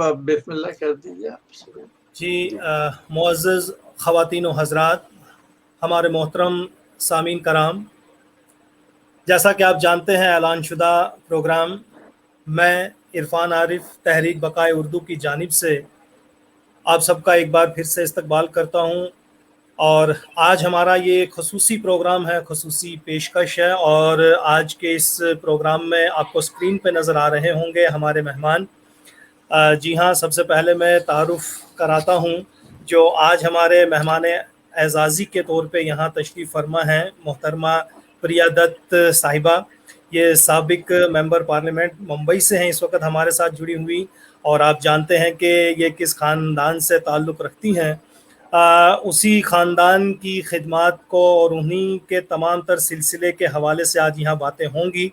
अब बिस्मिल्लाह कर दीजिए आप शुरू। जी, मुअज़्ज़ज़ ख़वातीन व हज़रात, हमारे मोहतरम सामीन कराम, जैसा कि आप जानते हैं ऐलान शुदा प्रोग्राम मैं इरफान आरिफ तहरीक बक़ाए उर्दू की जानिब से आप सबका एक बार फिर से इस्तकबाल करता हूँ। और आज हमारा ये ख़ुसूसी प्रोग्राम है, ख़ुसूसी पेशकश है। और आज के इस प्रोग्राम में आपको स्क्रीन पे नज़र आ रहे होंगे हमारे मेहमान। जी हाँ, सबसे पहले मैं तारुफ़ कराता हूँ जो आज हमारे मेहमान एज़ाज़ी के तौर पे यहाँ तशरीफ़ फरमा हैं, मोहतरमा प्रिया दत्त साहिबा। ये साबिक मेंबर पार्लियामेंट मुंबई से हैं, इस वक्त हमारे साथ जुड़ी हुई। और आप जानते हैं कि ये किस ख़ानदान से ताल्लुक़ रखती हैं। उसी ख़ानदान की खिदमात को और उन्हीं के तमाम तर सिलसिले के हवाले से आज यहाँ बातें होंगी।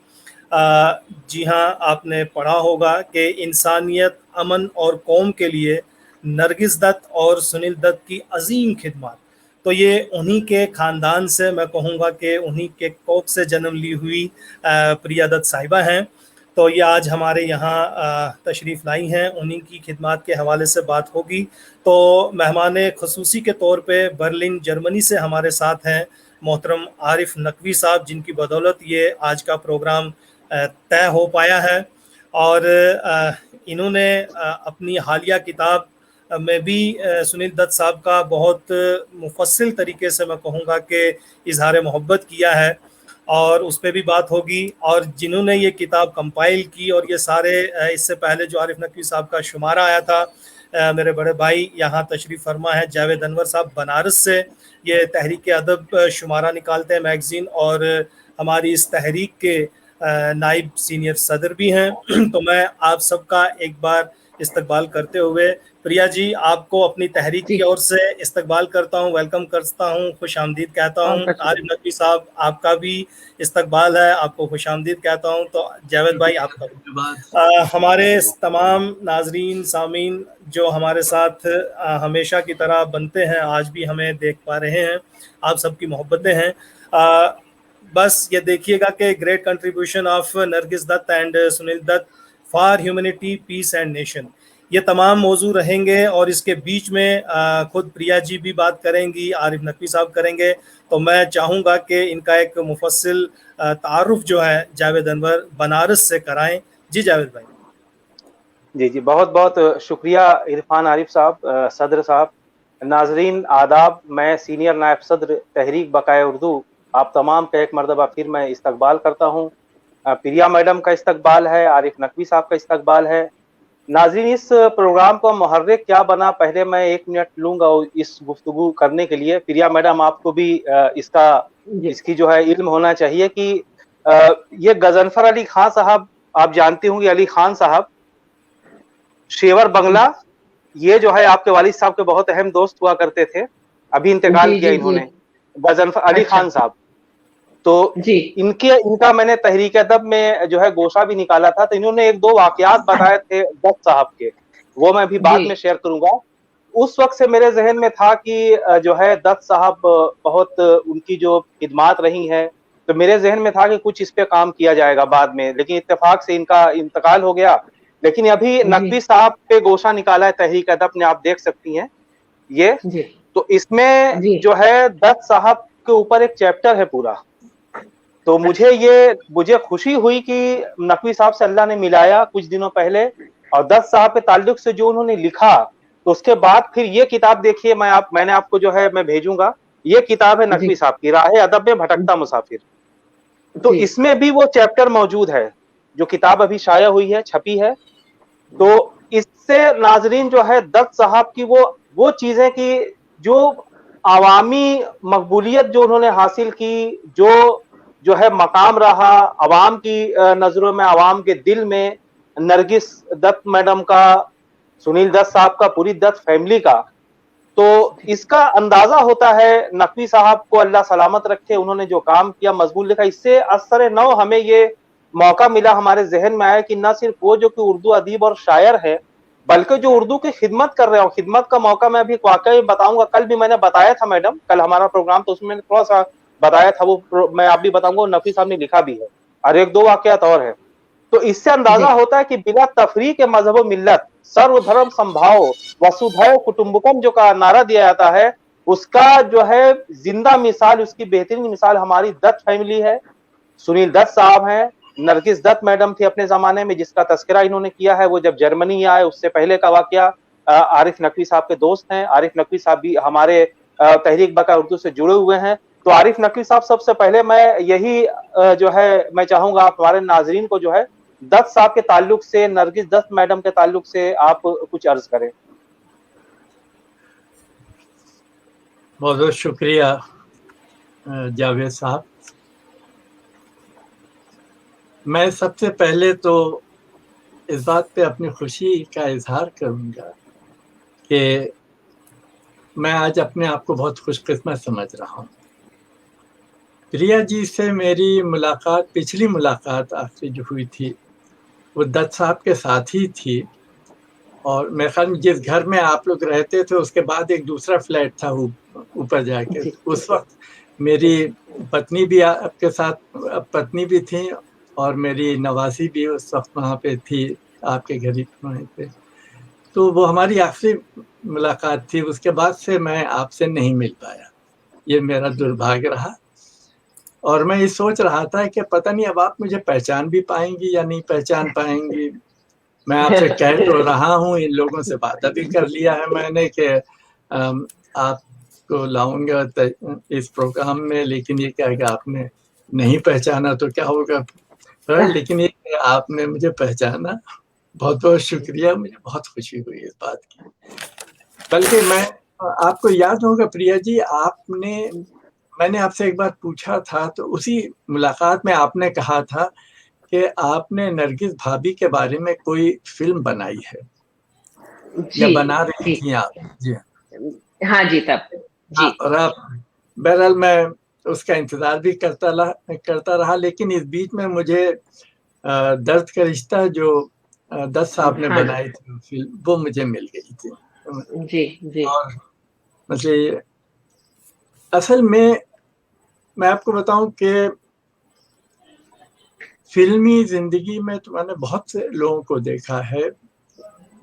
जी हाँ, आपने पढ़ा होगा कि इंसानियत, अमन और कौम के लिए नरगिस दत्त और सुनील दत्त की अजीम खिदमत, तो ये उन्हीं के ख़ानदान से, मैं कहूँगा कि उन्हीं के कोख से जन्म ली हुई प्रिया दत्त साहिबा हैं। तो ये आज हमारे यहाँ तशरीफ़ लाई हैं, उन्हीं की खिदमत के हवाले से बात होगी। तो मेहमान ख़ुसूसी के तौर पे बर्लिन जर्मनी से हमारे साथ हैं मोहतरम आरिफ नकवी साहब, जिनकी बदौलत ये आज का प्रोग्राम तय हो पाया है। और इन्होंने अपनी हालिया किताब में भी सुनील दत्त साहब का बहुत मुफस्सिल तरीके से, मैं कहूँगा कि इजहार मोहब्बत किया है, और उस पर भी बात होगी। और जिन्होंने ये किताब कंपाइल की, और ये सारे इससे पहले जो आरिफ नकवी साहब का शुमारा आया था, मेरे बड़े भाई यहाँ तशरीफ़ फरमा है जावेद अनवर साहब बनारस से, ये तहरीक अदब शुमारा निकालते हैं मैगज़ीन, और हमारी इस तहरीक के नाइब सीनियर सदर भी हैं। तो मैं आप सबका एक बार इस्तकबाल करते हुए, प्रिया जी, आपको अपनी तहरीक की ओर से इस्तकबाल करता हूँ, वेलकम करता हूँ, खुश आमदीद कहता हूँ। आरिफ नकवी साहब, आपका भी इस्तकबाल है, आपको खुश आमदीद कहता हूँ। तो जावेद भाई, आपका हमारे तमाम नाजरीन सामीन जो हमारे साथ हमेशा की तरह बनते हैं, आज भी हमें देख पा रहे हैं, आप सबकी मोहब्बतें हैं। बस ये देखिएगा कि great contribution of Nargis Dutt and Sunil Dutt for humanity, peace and nation, ये तमाम मौजू रहेंगे। और इसके बीच में खुद प्रिया जी भी बात करेंगी, आरिफ नकवी साहब करेंगे। तो मैं चाहूँगा कि इनका एक मुफस्सिल तारुफ जो है जावेद अनवर बनारस से कराएं। जी जावेद भाई। जी जी, बहुत बहुत शुक्रिया इरफान आरिफ साहब, सदर साहब। नाजरीन आदाब, मैं सीनियर नायब सदर तहरीक बक़ाए उर्दू, आप तमाम का एक मरतबा फिर मैं इस्तकबाल करता हूँ। प्रिया मैडम का इस्तकबाल है, आरिफ नकवी साहब का इस्तकबाल है। नाज़रीन, इस प्रोग्राम का मुहर्रिक क्या बना, पहले मैं 1 मिनट लूंगा इस गुफ्तगू करने के लिए। प्रिया मैडम, आपको भी इसकी जो है इल्म होना चाहिए कि ये गजनफर अली खान साहब, आप जानती होंगी, अली खान साहब, शेवर बंगला, ये जो है आपके वालिद साहब के बहुत अहम दोस्त हुआ करते थे, अभी इंतकाल किया इन्होंने, गजनफर अली खान साहब। तो इनका मैंने तहरीक अदब में जो है गोशा भी निकाला था। तो इन्होंने 1-2 वाकयात बताए थे दत्त साहब के, वो मैं भी बाद में शेयर करूंगा। उस वक्त से मेरे जहन में था कि जो है दत्त साहब, बहुत उनकी जो खिदमात रही हैं, तो मेरे जहन में था कि कुछ इस पे काम किया जाएगा बाद में, लेकिन इत्तेफाक से इनका इंतकाल हो गया। लेकिन अभी नकवी साहब पे गोशा निकाला है तहरीक अदब ने, आप देख सकती हैं ये। तो इसमें जो है दत्त साहब के ऊपर एक चैप्टर है पूरा। तो मुझे खुशी हुई कि नकवी साहब से अल्लाह ने मिलाया कुछ दिनों पहले, और दत्त साहब के ताल्लुक से जो उन्होंने लिखा, तो उसके बाद फिर ये किताब देखिए, मैंने आपको जो है मैं भेजूंगा, ये किताब है नकवी साहब की, राहे अदब में भटकता मुसाफिर। तो इसमें भी वो चैप्टर मौजूद है, जो किताब अभी शाया हुई है, छपी है। तो इससे नाजरीन जो है दत्त साहब की वो चीजें की, जो आवामी मकबूलियत जो उन्होंने हासिल की, जो है मकाम रहा अवाम की नजरों में, अवाम के दिल में, नरगिस दत्त मैडम का, सुनील दत्त साहब का, पूरी दत्त फैमिली का, तो इसका अंदाजा होता है नकवी साहब को अल्लाह सलामत रखे, उन्होंने जो काम किया, मजबूर लिखा। इससे असर नौ हमें ये मौका मिला, हमारे जहन में आया कि न सिर्फ वो जो कि उर्दू अदीब और शायर है, बल्कि जो उर्दू की खिदमत कर रहे हो, खिदमत का मौका मैं अभी वाकई बताऊंगा। कल भी मैंने बताया था मैडम, कल हमारा प्रोग्राम, तो उसमें थोड़ा सा बताया था, वो मैं आप भी बताऊंगा, नकवी साहब ने लिखा भी है, और 1-2 वाकयात और है। तो इससे अंदाजा होता है कि बिला तफरीक मजहब मिल्लत सर्वधर्म समभाव वसुधैव कुटुंबकम जो का नारा दिया जाता है, उसका जो है जिंदा मिसाल, उसकी बेहतरीन मिसाल हमारी दत्त फैमिली है। सुनील दत्त साहब हैं, नरगिस दत्त मैडम थी अपने जमाने में, जिसका तस्करा इन्होंने किया है, वो जब जर्मनी आए उससे पहले का वाकया। आरिफ नकवी साहब के दोस्त हैं, आरिफ नकवी साहब भी हमारे तहरीक बका उर्दू से जुड़े हुए हैं। तो आरिफ नकवी साहब, सबसे पहले मैं यही जो है मैं चाहूंगा आप हमारे नाजरीन को जो है दत्त साहब के ताल्लुक से, नरगिस दत्त मैडम के ताल्लुक से आप कुछ अर्ज करें। बहुत बहुत शुक्रिया जावेद साहब। मैं सबसे पहले तो इस बात पे अपनी खुशी का इजहार करूंगा कि मैं आज अपने आप को बहुत खुशकिस्मत समझ रहा हूँ। प्रिया जी से मेरी मुलाकात, पिछली मुलाकात आखिरी जो हुई थी वो दत्त साहब के साथ ही थी, और मेरे ख्याल में जिस घर में आप लोग रहते थे उसके बाद एक दूसरा फ्लैट था ऊपर जाके। उस वक्त मेरी पत्नी भी आपके साथ, पत्नी भी थी, और मेरी नवासी भी उस वक्त वहाँ पे थी, आपके घर ही वहीं पे। तो वो हमारी आखिरी मुलाकात थी। उसके बाद से मैं आपसे नहीं मिल पाया, ये मेरा दुर्भाग्य रहा। और मैं ये सोच रहा था कि पता नहीं अब आप मुझे पहचान भी पाएंगी या नहीं पहचान पाएंगी। मैं आपसे कह तो रहा हूँ, इन लोगों से बात भी कर लिया है मैंने कि आपको लाऊंगा इस प्रोग्राम में, लेकिन ये क्या है कि आपने नहीं पहचाना तो क्या होगा। लेकिन ये आपने मुझे पहचाना, बहुत बहुत शुक्रिया, मुझे बहुत खुशी हुई इस बात की। बल्कि मैं, आपको याद होगा प्रिया जी, मैंने आपसे एक बार पूछा था, तो उसी मुलाकात में आपने कहा था कि आपने नरगिस भाभी के बारे में कोई फिल्म बनाई है या बना रही थी आप। जी हाँ जी, तब जी। और आप, बहरहाल मैं उसका इंतजार भी करता रहा, लेकिन इस बीच में मुझे दर्द का रिश्ता जो दत्त साहब ने बनाई थी फिल्म, वो मुझे मिल गई थी। जी जी। और मतलब असल में मैं आपको बताऊं कि फिल्मी जिंदगी में तो मैंने बहुत से लोगों को देखा है,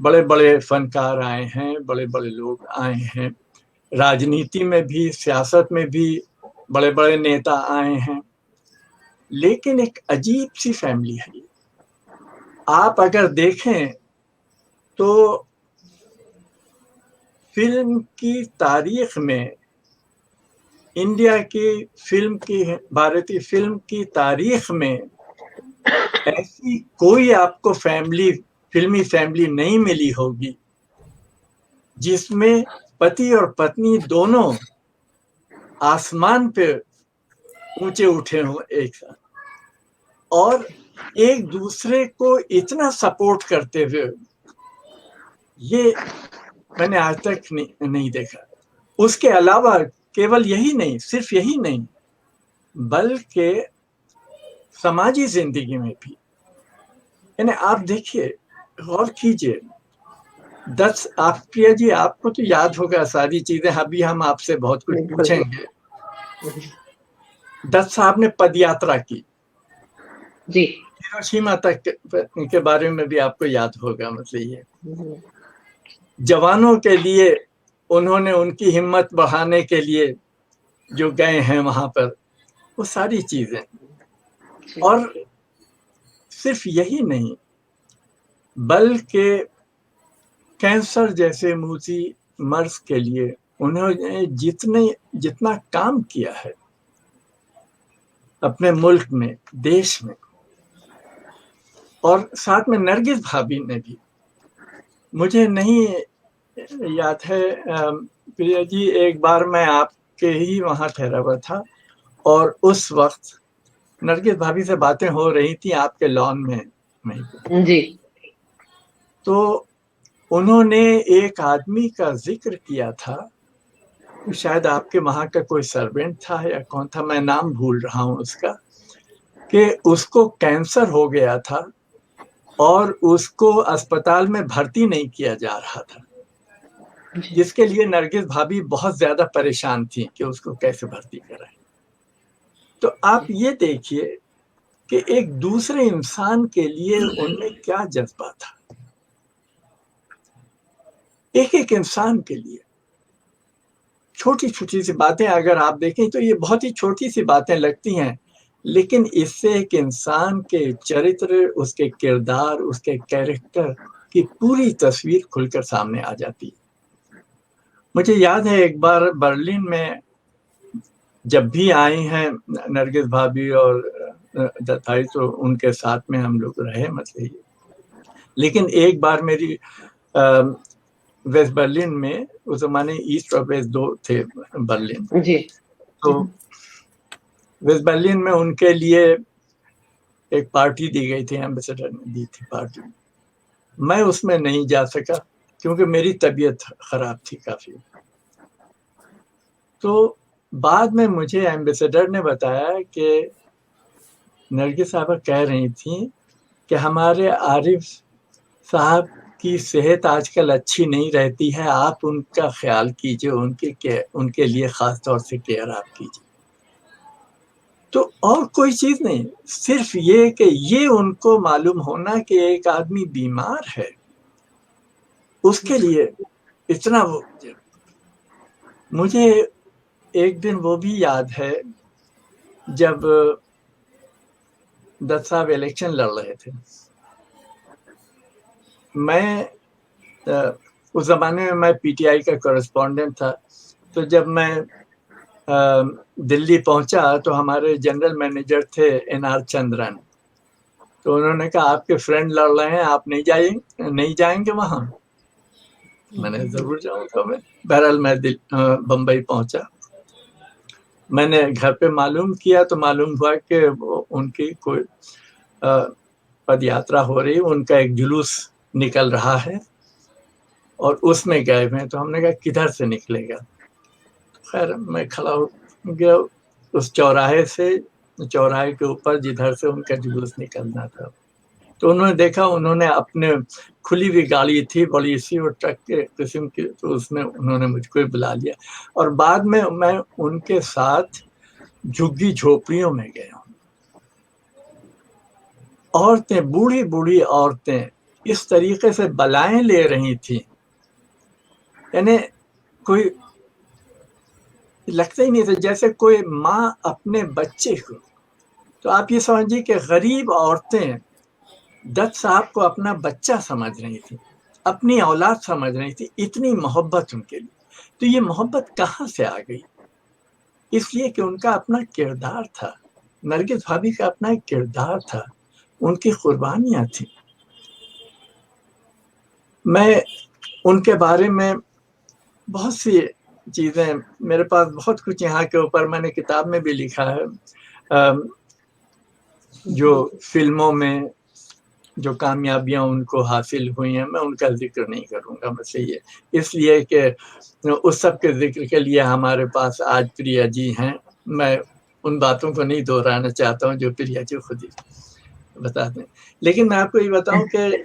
बड़े बड़े फनकार आए हैं, बड़े बड़े लोग आए हैं, राजनीति में भी, सियासत में भी बड़े बड़े नेता आए हैं, लेकिन एक अजीब सी फैमिली है। आप अगर देखें तो फिल्म की तारीख में, इंडिया की फिल्म की, भारतीय फिल्म की तारीख में ऐसी कोई आपको फिल्मी फैमिली नहीं मिली होगी जिसमें पति और पत्नी दोनों आसमान पे ऊंचे उठे हों एक साथ, और एक दूसरे को इतना सपोर्ट करते हुए, ये मैंने आज तक नहीं देखा। उसके अलावा केवल यही नहीं, सिर्फ यही नहीं, बल्कि समाजी जिंदगी में भी, यानी आप देखिए, गौर कीजिए, आप प्रिया जी, आपको तो याद होगा सारी चीजें, अभी हम आपसे बहुत कुछ पूछेंगे। दत्त साहब ने पदयात्रा की जी, हिरोशिमा तक के बारे में भी आपको याद होगा। मतलब ये जवानों के लिए उन्होंने उनकी हिम्मत बढ़ाने के लिए जो गए हैं वहां पर, वो सारी चीजें। और सिर्फ यही नहीं, बल्कि कैंसर जैसे मूसी मर्ज के लिए उन्होंने जितना काम किया है अपने मुल्क में, देश में, और साथ में नरगिस भाभी ने भी, मुझे नहीं याद है प्रिया जी, एक बार मैं आपके ही वहां ठहरा हुआ था, और उस वक्त नरगिस भाभी से बातें हो रही थी आपके लॉन में जी। तो उन्होंने एक आदमी का जिक्र किया था, शायद आपके वहां का कोई सर्वेंट था या कौन था, मैं नाम भूल रहा हूं उसका, कि उसको कैंसर हो गया था और उसको अस्पताल में भर्ती नहीं किया जा रहा था, जिसके लिए नरगिस भाभी बहुत ज्यादा परेशान थी कि उसको कैसे भर्ती कराएं। तो आप ये देखिए कि एक दूसरे इंसान के लिए उनमें क्या जज्बा था। एक एक इंसान के लिए छोटी छोटी सी बातें अगर आप देखें तो ये बहुत ही छोटी सी बातें लगती हैं, लेकिन इससे एक इंसान के चरित्र, उसके किरदार, उसके कैरेक्टर की पूरी तस्वीर खुलकर सामने आ जाती है। मुझे याद है एक बार बर्लिन में जब भी आई हैं नरगिस भाभी और दत्ताई, तो उनके साथ में हम लोग रहे मतलब। लेकिन एक बार मेरी वेस्ट बर्लिन में, उस जमाने ईस्ट और वेस्ट दो थे बर्लिन जी, तो वेस्ट बर्लिन में उनके लिए एक पार्टी दी गई थी, एम्बेसडर ने दी थी पार्टी। मैं उसमें नहीं जा सका क्योंकि मेरी तबीयत खराब थी काफी। तो बाद में मुझे एम्बेसडर ने बताया कि नरगिस साहबा कह रही थी कि हमारे आरिफ साहब की सेहत आजकल अच्छी नहीं रहती है, आप उनका ख्याल कीजिए, उनके लिए खास तौर से केयर आप कीजिए। तो और कोई चीज नहीं, सिर्फ ये कि ये उनको मालूम होना कि एक आदमी बीमार है, उसके लिए इतना वो। मुझे एक दिन वो भी याद है जब दत्त साहब इलेक्शन लड़ रहे थे। मैं उस जमाने में मैं पीटीआई का कॉरेस्पॉन्डेंट था। तो जब मैं दिल्ली पहुंचा तो हमारे जनरल मैनेजर थे एनआर चंद्रन। तो उन्होंने कहा आपके फ्रेंड लड़ रहे हैं, आप नहीं जाएंगे वहां? मैंने जरूर जाऊंगा। मैं बहरहाल मैं बम्बई पहुंचा। मैंने घर पे मालूम किया तो मालूम हुआ कि उनकी कोई पद यात्रा हो रही, उनका एक जुलूस निकल रहा है और उसमें गए हुए। तो हमने कहा किधर से निकलेगा? खैर मैं खड़ा हो गया उस चौराहे के ऊपर जिधर से उनका जुलूस निकलना था। तो उन्होंने देखा, उन्होंने अपने खुली हुई गाड़ी थी बड़ी सी और ट्रक के किस्म की, तो उसमें उन्होंने मुझको ही बुला लिया और बाद में मैं उनके साथ झुग्गी झोपड़ियों में गया। औरतें, बूढ़ी बूढ़ी औरतें इस तरीके से बलाएं ले रही थी, यानी कोई लगता ही नहीं था जैसे कोई माँ अपने बच्चे को। तो आप ये समझिए कि गरीब औरतें दत्त साहब को अपना बच्चा समझ रही थी, अपनी औलाद समझ रही थी, इतनी मोहब्बत उनके लिए। तो ये मोहब्बत कहाँ से आ गई? इसलिए कि उनका अपना किरदार था, नरगिस भाभी का अपना एक किरदार था, उनकी कुर्बानियां थी। मैं उनके बारे में बहुत सी चीजें, मेरे पास बहुत कुछ यहाँ के ऊपर मैंने किताब में भी लिखा है। जो फिल्मों में जो कामयाबियां उनको हासिल हुई हैं, मैं उनका जिक्र नहीं करूंगा बस ये इसलिए कि उस सब के जिक्र के लिए हमारे पास आज प्रिया जी हैं। मैं उन बातों को नहीं दोहराना चाहता हूँ जो प्रिया जी खुद ही बता दें। लेकिन मैं आपको ये बताऊं कि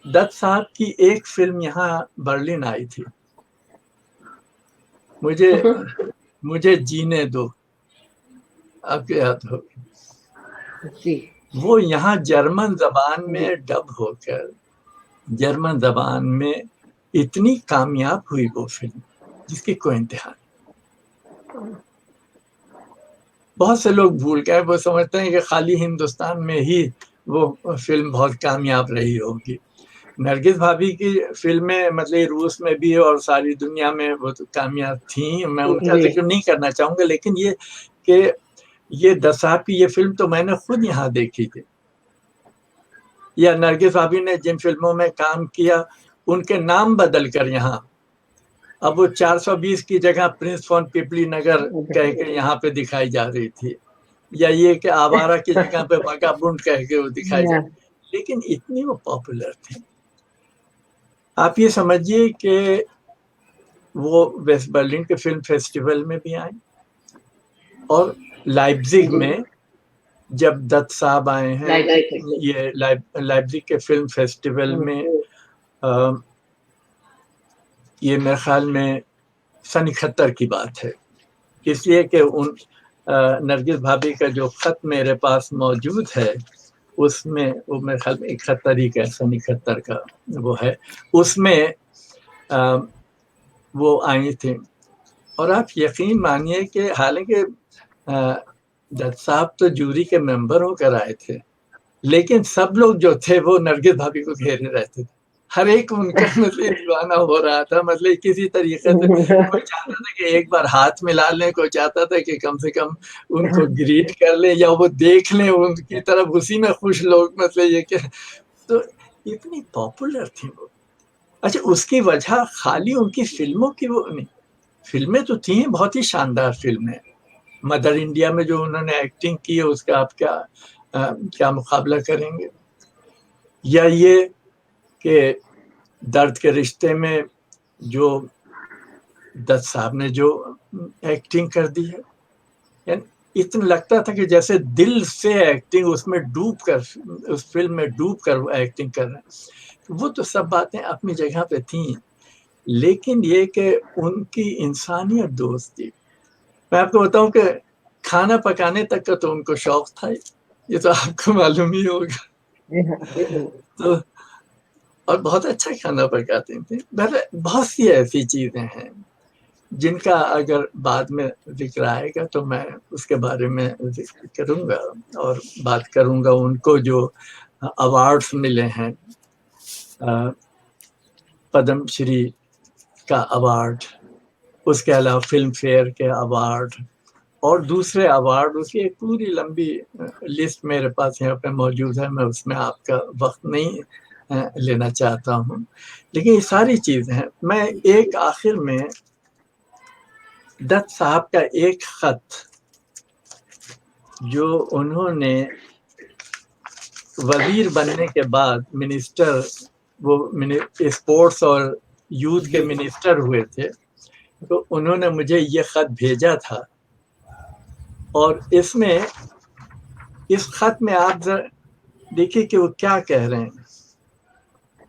दत्त साहब की एक फिल्म यहाँ बर्लिन आई थी, मुझे जीने दो, आपके याद हो? जी, वो यहाँ जर्मन जबान में डब होकर जर्मन जबान में इतनी कामयाब हुई वो फिल्म जिसकी कोई इंतहा नहीं। बहुत से लोग भूल गए, वो समझते हैं कि खाली हिंदुस्तान में ही वो फिल्म बहुत कामयाब रही होगी। नरगिस भाभी की फिल्में मतलब रूस में भी और सारी दुनिया में वो तो कामयाब थी, मैं उनका जिक्र नहीं करना चाहूंगा। लेकिन ये कि ये दत्त साहब की ये फिल्म तो मैंने खुद यहाँ देखी थी, या नरगिस भाभी ने जिन फिल्मों में काम किया उनके नाम बदल कर यहाँ, अब वो 420 की जगह प्रिंस फॉन पिपली नगर कह के यहाँ पे दिखाई जा रही थी, या ये कि आवारा की जगह पे वागाबुंड कह के वो दिखाई जा रही, लेकिन इतनी वो पॉपुलर थी। आप ये समझिए कि वो वेस्ट बर्लिन के फिल्म फेस्टिवल में भी आई और लाइप्जिग में जब दत्त साहब आए हैं, ये लाइप्जिग के फिल्म फेस्टिवल में ये मेरे ख्याल में सन 71 की बात है, इसलिए कि उन नरगिस भाभी का जो खत मेरे पास मौजूद है उसमें वो मेरे ख्याल में 71 ही का, सन 71 का वो है। उसमें वो आई थी। और आप यकीन मानिए कि हालांकि दत्त साहब तो जूरी के मेंबर होकर आए थे, लेकिन सब लोग जो थे वो नरगिस भाभी को घेरे रहते थे। हर एक उनका मतलब दीवाना हो रहा था, मतलब किसी तरीके से कोई चाहता था कि एक बार हाथ मिला लें, कोई चाहता था कि कम से कम उनको ग्रीट कर लें या वो देख लें उनकी तरफ, उसी में खुश लोग, मतलब ये कि तो इतनी पॉपुलर थी वो। अच्छा, उसकी वजह खाली उनकी फिल्मों की वो नहीं, फिल्में तो थी बहुत ही शानदार फिल्में। मदर इंडिया में जो उन्होंने एक्टिंग की है उसका आप क्या मुकाबला करेंगे। या ये कि दर्द के रिश्ते में जो दत्त साहब ने जो एक्टिंग कर दी है, यानी इतना लगता था कि जैसे दिल से एक्टिंग उसमें डूब कर, उस फिल्म में डूब कर एक्टिंग कर रहे हैं। वो तो सब बातें अपनी जगह पे थी, लेकिन ये कि उनकी इंसानियत दोस्ती। मैं आपको बताऊं कि खाना पकाने तक का तो उनको शौक था, ये तो आपको मालूम ही होगा। तो और बहुत अच्छा खाना पकाते थे। बहुत सी ऐसी चीजें हैं जिनका अगर बाद में जिक्र आएगा तो मैं उसके बारे में जिक्र करूंगा और बात करूंगा। उनको जो अवार्ड्स मिले हैं, पद्म श्री का अवार्ड, उसके अलावा फिल्म फेयर के अवार्ड और दूसरे अवार्ड, उसकी एक पूरी लंबी लिस्ट मेरे पास यहाँ पे मौजूद है। मैं उसमें आपका वक्त नहीं लेना चाहता हूँ, लेकिन ये सारी चीजें हैं। मैं एक आखिर में दत्त साहब का एक खत जो उन्होंने वजीर बनने के बाद मिनिस्टर, वो स्पोर्ट्स और यूथ के मिनिस्टर हुए थे, तो उन्होंने मुझे ये खत भेजा था। और इसमें, इस खत में आप देखिए कि वो क्या कह रहे हैं।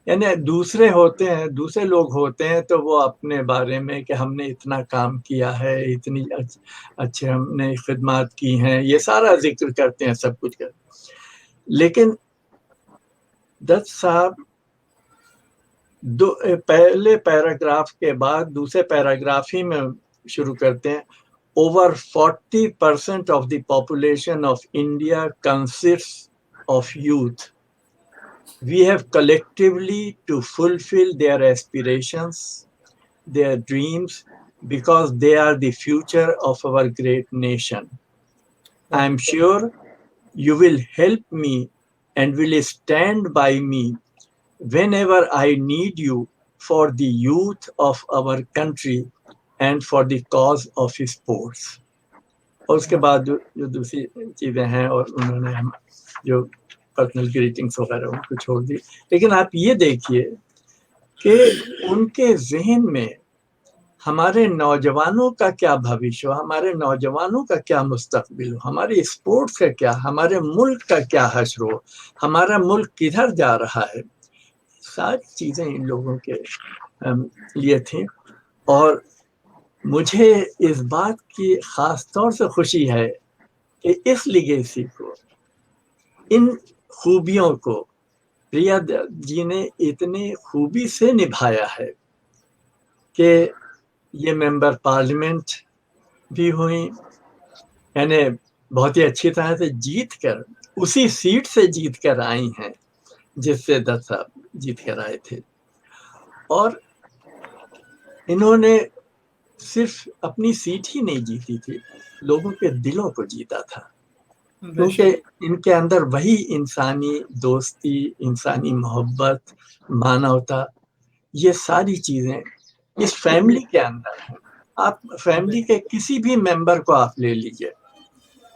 यानी दूसरे होते हैं, दूसरे लोग होते हैं तो वो अपने बारे में कि हमने इतना काम किया है, इतनी अच्छे हमने खिदमत की हैं, ये सारा जिक्र करते हैं, सब कुछ करते हैं। लेकिन दत्त साहब पहले पैराग्राफ के बाद दूसरे पैराग्राफ ही में शुरू करते हैं, over 40% of the population of India consists of youth. We have collectively to fulfill their aspirations, their dreams, because they are the future of our great nation. I am sure you will help me and will stand by me whenever I need you for the youth of our country and for the cause of sports. और उसके बाद जो दूसरी चीजें हैं और उन्होंने हम जो पर्सनल ग्रीटिंग्स वगैरह उनको छोड़ दी। लेकिन आप ये देखिए कि उनके जहन में हमारे नौजवानों का क्या भविष्य हो, हमारे नौजवानों का क्या मुस्तकबिल हो, हमारे स्पोर्ट्स का क्या, हमारे मुल्क का क्या हश्र हो, हमारा मुल्क किधर जा रहा है, सारी चीजें इन लोगों के लिए थी। और मुझे इस बात की खास तौर से खुशी है कि इस लिगेसी को, इन खूबियों को प्रिया जी ने इतनी खूबी से निभाया है कि ये मेंबर पार्लियामेंट भी हुई, यानी बहुत ही अच्छी तरह से जीत कर, उसी सीट से जीत कर आई हैं जिससे दत्त साहब जीत कर आए थे। और इन्होंने सिर्फ अपनी सीट ही नहीं जीती थी, लोगों के दिलों को जीता था, क्योंकि इनके अंदर वही इंसानी दोस्ती, इंसानी मोहब्बत, मानवता, ये सारी चीजें इस फैमिली के अंदर हैं। आप फैमिली के किसी भी मेंबर को आप ले लीजिए,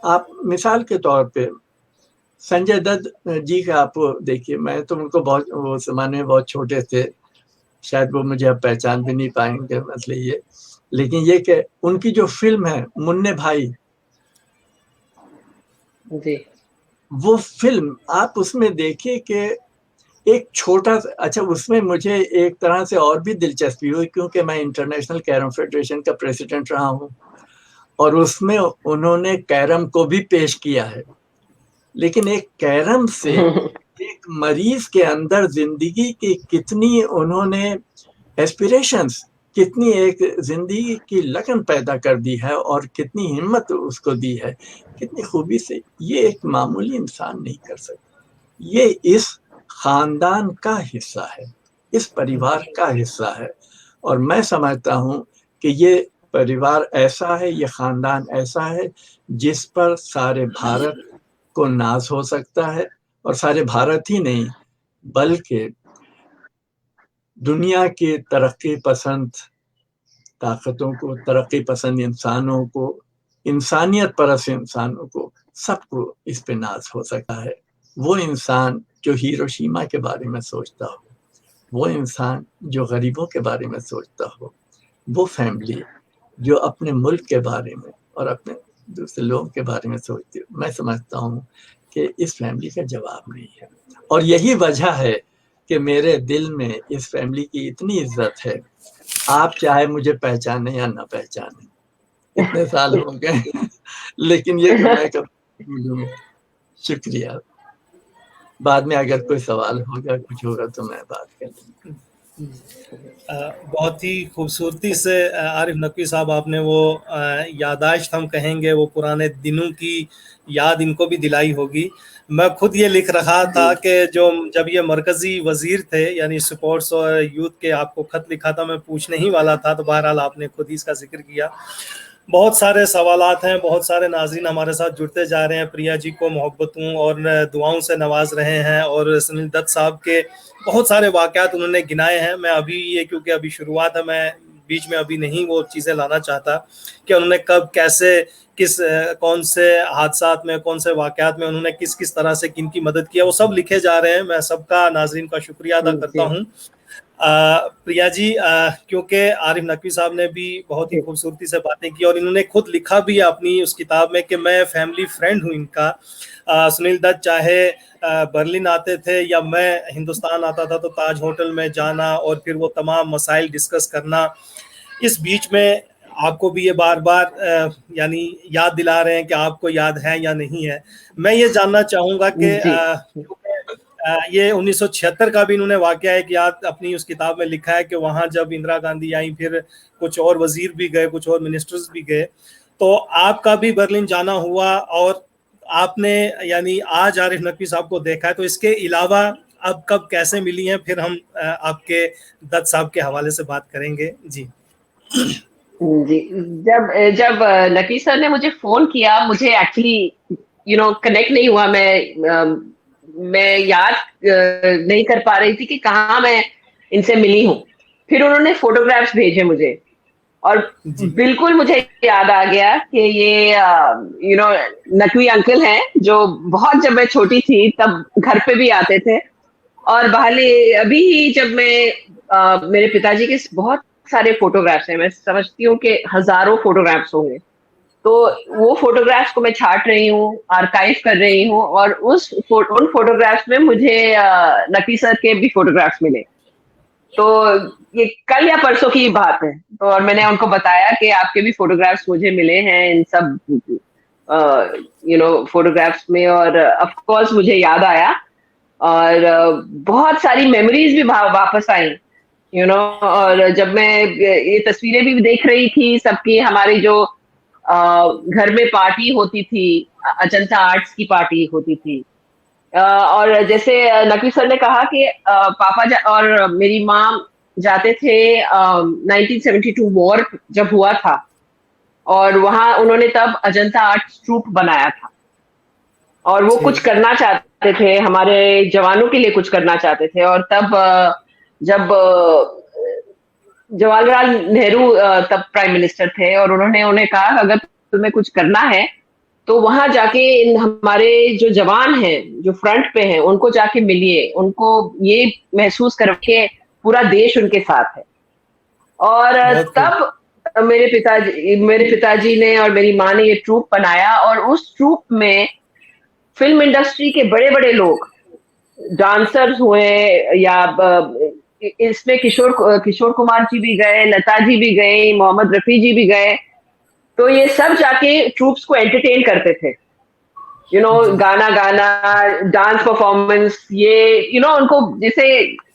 आप मिसाल के तौर पे संजय दत्त जी का आप देखिए, मैं तो उनको बहुत, वो जमाने में बहुत छोटे थे, शायद वो मुझे अब पहचान भी नहीं पाएंगे, मतलब ये, लेकिन ये कि उनकी जो फिल्म है मुन्ने भाई जी, वो फिल्म आप उसमें देखिए कि एक छोटा, अच्छा उसमें मुझे एक तरह से और भी दिलचस्पी हुई क्योंकि मैं इंटरनेशनल कैरम फेडरेशन का प्रेसिडेंट रहा हूँ और उसमें उन्होंने कैरम को भी पेश किया है। लेकिन एक कैरम से एक मरीज के अंदर जिंदगी की कितनी उन्होंने एस्पिरेशंस, कितनी एक जिंदगी की लगन पैदा कर दी है और कितनी हिम्मत उसको दी है, कितनी खूबी से। ये एक मामूली इंसान नहीं कर सकता। ये इस खानदान का हिस्सा है, इस परिवार का हिस्सा है। और मैं समझता हूँ कि ये परिवार ऐसा है, ये खानदान ऐसा है जिस पर सारे भारत को नाज हो सकता है। और सारे भारत ही नहीं बल्कि दुनिया के तरक्की पसंद ताकतों को, तरक्की पसंद इंसानों को, इंसानियत परस्त इंसानों को, सबको इस पे नाज हो सकता है। वो इंसान जो हिरोशिमा के बारे में सोचता हो, वो इंसान जो गरीबों के बारे में सोचता हो, वो फैमिली जो अपने मुल्क के बारे में और अपने दूसरे लोगों के बारे में सोचती हो, मैं समझता हूँ कि इस फैमिली का जवाब नहीं है। और यही वजह है कि मेरे दिल में इस फैमिली की इतनी इज्जत है। आप चाहे मुझे पहचाने या ना पहचाने, इतने साल हो गए लेकिन ये कि मैं कभी भूलूंगा। शुक्रिया। बाद में अगर कोई सवाल होगा, कुछ होगा तो मैं बात कर लूँगा। बहुत ही खूबसूरती से आरिफ नकवी साहब आपने वो यादाश्त हम कहेंगे, वो पुराने दिनों की याद इनको भी दिलाई होगी। मैं खुद ये लिख रहा था कि जो जब ये मरकज़ी वज़ीर थे, यानी स्पोर्ट्स और यूथ के, आपको ख़त लिखा था, मैं पूछने ही वाला था, तो बहरहाल आपने खुद ही इसका जिक्र किया। बहुत सारे सवालात हैं, बहुत सारे नाज़रीन हमारे साथ जुड़ते जा रहे हैं। प्रिया जी को मोहब्बतों और दुआओं से नवाज रहे हैं, और सुनील दत्त साहब के बहुत सारे वाक़यात उन्होंने गिनाए हैं। मैं अभी ये, क्योंकि अभी शुरुआत है, मैं बीच में अभी नहीं वो चीज़ें लाना चाहता कि उन्होंने कब, कैसे, किस कौन से हादसात में, कौन से वाक़यात में उन्होंने किस किस तरह से किन की मदद किया, वो सब लिखे जा रहे हैं। मैं सबका, नाज़रीन का शुक्रिया अदा करता हूँ। प्रिया जी, क्योंकि आरिफ नकवी साहब ने भी बहुत ही खूबसूरती से बातें की, और इन्होंने खुद लिखा भी है अपनी उस किताब में कि मैं फैमिली फ्रेंड हूँ इनका। सुनील दत्त चाहे बर्लिन आते थे या मैं हिंदुस्तान आता था तो ताज होटल में जाना और फिर वो तमाम मसाइल डिस्कस करना। इस बीच में आपको भी ये बार बार यानी याद दिला रहे हैं कि आपको याद है या नहीं है। मैं ये जानना चाहूँगा कि ये 1976 का भी इन्होंने वाकया एक याद अपनी उस किताब में लिखा है कि वहाँ जब इंदिरा गांधी आई, फिर कुछ और वजीर भी गए, कुछ और मिनिस्टर्स भी गए, तो आपका भी बर्लिन जाना हुआ और आपने यानी आज आरिफ नकवी साहब को देखा है। तो इसके अलावा अब कब कैसे मिली हैं, फिर हम आपके दत्त साहब के हवाले से बात करेंगे। जी जी, जब नकवी सर ने मुझे फोन किया, मुझे एक्चुअली कनेक्ट नहीं हुआ। मैं याद नहीं कर पा रही थी कि कहाँ मैं इनसे मिली हूँ। फिर उन्होंने फोटोग्राफ्स भेजे मुझे, और बिल्कुल मुझे याद आ गया कि ये नकवी अंकल हैं, जो बहुत, जब मैं छोटी थी तब घर पे भी आते थे। और अभी जब मैं मेरे पिताजी के बहुत सारे फोटोग्राफ्स हैं, मैं समझती हूँ कि हजारों फोटोग्राफ्स होंगे। तो वो फोटोग्राफ्स को मैं छाट रही हूँ, आर्काइव कर रही हूँ, और उन फोटोग्राफ्स में मुझे नकवी सर के भी फोटोग्राफ्स मिले। तो ये कल या परसों की बात है। तो और मैंने उनको बताया कि आपके भी फोटोग्राफ्स मुझे मिले हैं इन सब फोटोग्राफ्स में, और ऑफ कोर्स मुझे याद आया, और बहुत सारी मेमोरीज भी वापस आई, और जब मैं ये तस्वीरें भी देख रही थी सबकी, हमारी जो घर में पार्टी होती थी, अजंता आर्ट्स की पार्टी होती थी, और जैसे नकवी सर ने कहा कि पापा और मेरी माँ जाते थे 1972 वॉर जब हुआ था, और वहां उन्होंने तब अजंता आर्ट्स ट्रूप बनाया था, और वो कुछ करना चाहते थे, हमारे जवानों के लिए कुछ करना चाहते थे। और तब जब जवाहरलाल नेहरू तब प्राइम मिनिस्टर थे, और उन्होंने उन्हें कहा अगर तुम्हें कुछ करना है तो वहां जाके हमारे जो जवान हैं, जो फ्रंट पे हैं, उनको जाके मिलिए, उनको ये महसूस करके पूरा देश उनके साथ है। और तब मेरे पिताजी ने और मेरी माँ ने ये ट्रूप बनाया, और उस ट्रूप में फिल्म इंडस्ट्री के बड़े बड़े लोग, डांसर्स हुए, या इसमें किशोर कुमार जी भी गए, लता जी भी गई, मोहम्मद रफी जी भी गए। तो ये सब जाके ट्रूप्स को एंटरटेन करते थे, गाना गाना, डांस परफॉर्मेंस, ये उनको जैसे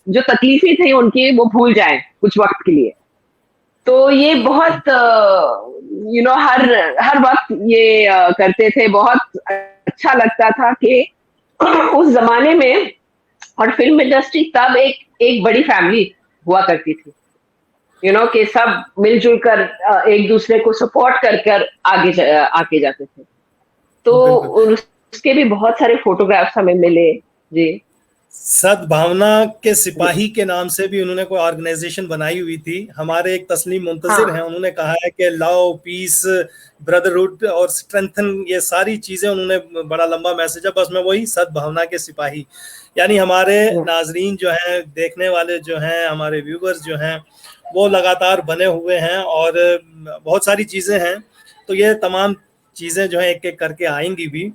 जो तकलीफें थी उनकी वो भूल जाएं कुछ वक्त के लिए। तो ये बहुत हर वक्त ये करते थे। बहुत अच्छा लगता था कि उस जमाने में, और फिल्म इंडस्ट्री तब एक बड़ी फैमिली हुआ करती थी, कि सब मिलजुल कर एक दूसरे को सपोर्ट कर आगे जाते थे। तो उसके भी बहुत सारे फोटोग्राफ्स हमें मिले जी। सद्भावना के सिपाही के नाम से भी उन्होंने कोई ऑर्गेनाइजेशन बनाई हुई थी। हमारे एक तस्लीम मुंतजिर हैं, उन्होंने कहा है कि लव, पीस, ब्रदरहुड और स्ट्रेंथन, ये सारी चीजें उन्होंने, बड़ा लंबा मैसेज है, बस मैं वही सद्भावना के सिपाही, यानी हमारे नाजरीन जो हैं, देखने वाले जो हैं, हमारे व्यूवर्स जो हैं, वो लगातार बने हुए हैं और बहुत सारी चीजें हैं। तो ये तमाम चीजें जो है एक एक करके आएंगी भी,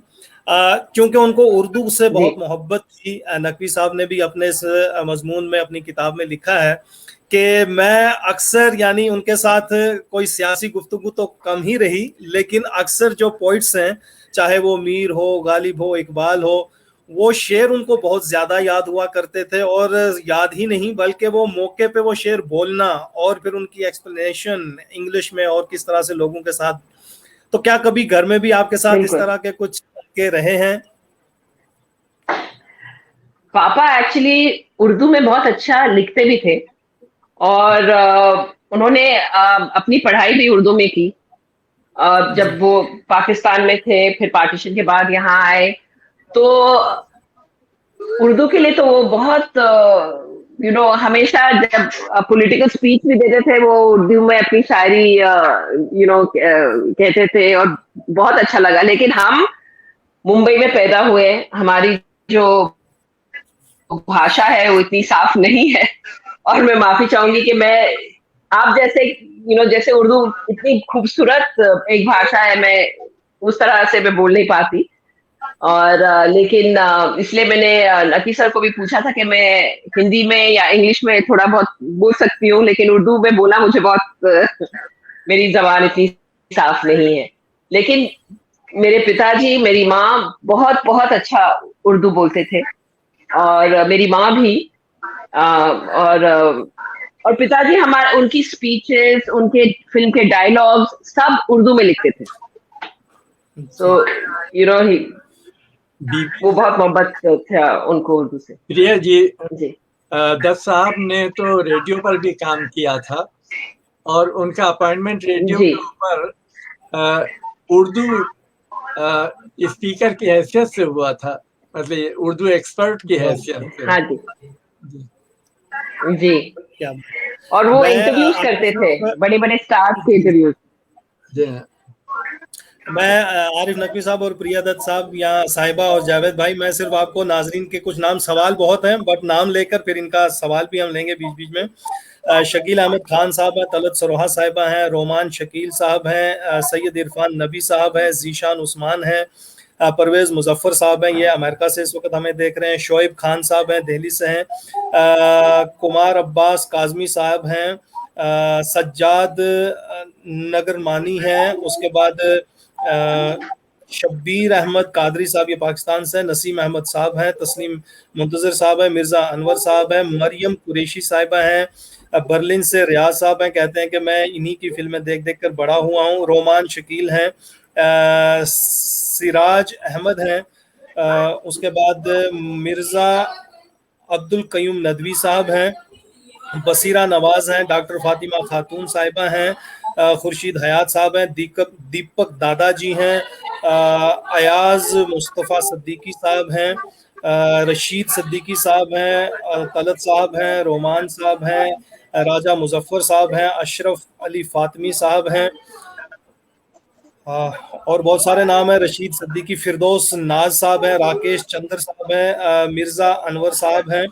क्योंकि उनको उर्दू से बहुत मोहब्बत थी। नकवी साहब ने भी अपने इस मजमून में अपनी किताब में लिखा है कि मैं अक्सर, यानी उनके साथ कोई सियासी गुफ्तगू तो कम ही रही, लेकिन अक्सर जो पोइट्स हैं, चाहे वो मीर हो, गालिब हो, इकबाल हो, वो शेर उनको बहुत ज्यादा याद हुआ करते थे। और याद ही नहीं बल्कि वो मौके पे वो शेर बोलना और फिर उनकी एक्सप्लेनेशन इंग्लिश में और किस तरह से लोगों के साथ। तो क्या कभी घर में भी आपके साथ इस तरह के कुछ के रहे हैं? पापा एक्चुअली उर्दू में बहुत अच्छा लिखते भी थे, और उन्होंने अपनी पढ़ाई भी उर्दू में की। जब वो पाकिस्तान में थे, फिर पार्टीशन के बाद यहाँ आए, तो उर्दू के लिए तो वो बहुत हमेशा जब पॉलिटिकल स्पीच भी देते थे, वो उर्दू में अपनी शायरी कहते थे, और बहुत अच्छा लगा। लेकिन हम मुंबई में पैदा हुए, हमारी जो भाषा है वो इतनी साफ नहीं है, और मैं माफी चाहूंगी कि मैं आप जैसे जैसे उर्दू इतनी खूबसूरत एक भाषा है, मैं उस तरह से मैं बोल नहीं पाती। और लेकिन इसलिए मैंने नकी सर को भी पूछा था कि मैं हिंदी में या इंग्लिश में थोड़ा बहुत बोल सकती हूँ, लेकिन उर्दू में बोला मुझे बहुत मेरी जबान इतनी साफ नहीं है। लेकिन मेरे पिताजी, मेरी माँ बहुत बहुत अच्छा उर्दू बोलते थे, और मेरी माँ भी। और पिताजी हमारे, उनकी स्पीचेस, उनके फिल्म के डायलॉग्स सब उर्दू में लिखते थे। तो वो बहुत मोहब्बत था उनको उर्दू से। प्रिया जी, दत्त साहब ने तो रेडियो पर भी काम किया था, और उनका अपॉइंटमेंट रेडियो के ऊपर उर्दू स्पीकर की हैसियत से हुआ था, मतलब उर्दू एक्सपर्ट की हैसियत से। हाँ जी जी। और वो इंटरव्यूज करते थे, बड़े बड़े स्टार्स के इंटरव्यूज। मैं आरिफ नकवी साहब और प्रिया दत्त साहब, यहाँ साहिबा और जावेद भाई, मैं सिर्फ आपको नाजरीन के कुछ नाम, सवाल बहुत हैं बट नाम लेकर फिर इनका सवाल भी हम लेंगे बीच बीच में। शकील अहमद खान साहब हैं, तलत सरोहा साहिबा हैं, रोमान शकील साहब हैं, सैयद इरफान नबी साहब हैं, जीशान उस्मान हैं, परवेज मुजफ्फर साहब हैं, ये अमेरिका से इस वक्त हमें देख रहे हैं, शोएब खान साहब हैं, दिल्ली से हैं, कुमार अब्बास काजमी साहब हैं, सज्जाद नगरमानी हैं, उसके बाद शब्बीर अहमद कादरी साहब, ये पाकिस्तान से, नसीम अहमद साहब हैं, तस्लीम मुंतजर साहब हैं, मिर्जा अनवर साहब हैं, मरियम कुरैशी साहिबा हैं, बर्लिन से रियाज साहब हैं, कहते हैं कि मैं इन्हीं की फिल्में देख देख कर बड़ा हुआ हूँ, रोमान शकील हैं, सिराज अहमद हैं, उसके बाद मिर्जा अब्दुल कयूम नदवी साहब हैं, बसीरा नवाज हैं, डॉक्टर फातिमा खातून साहिबा हैं, खुर्शीद हयात साहब हैं, दीपक दादाजी हैं, अयाज मुस्तफ़ा सिद्दीकी साहब हैं, रशीद सिद्दीकी साहब हैं, तलत साहब हैं, रोमान साहब हैं, राजा मुजफ्फर साहब हैं, अशरफ अली फातमी साहब हैं, और बहुत सारे नाम हैं, रशीद सिद्दीकी, फिरदौस नाज साहब हैं, राकेश चंद्र साहब हैं, मिर्जा अनवर साहब हैं,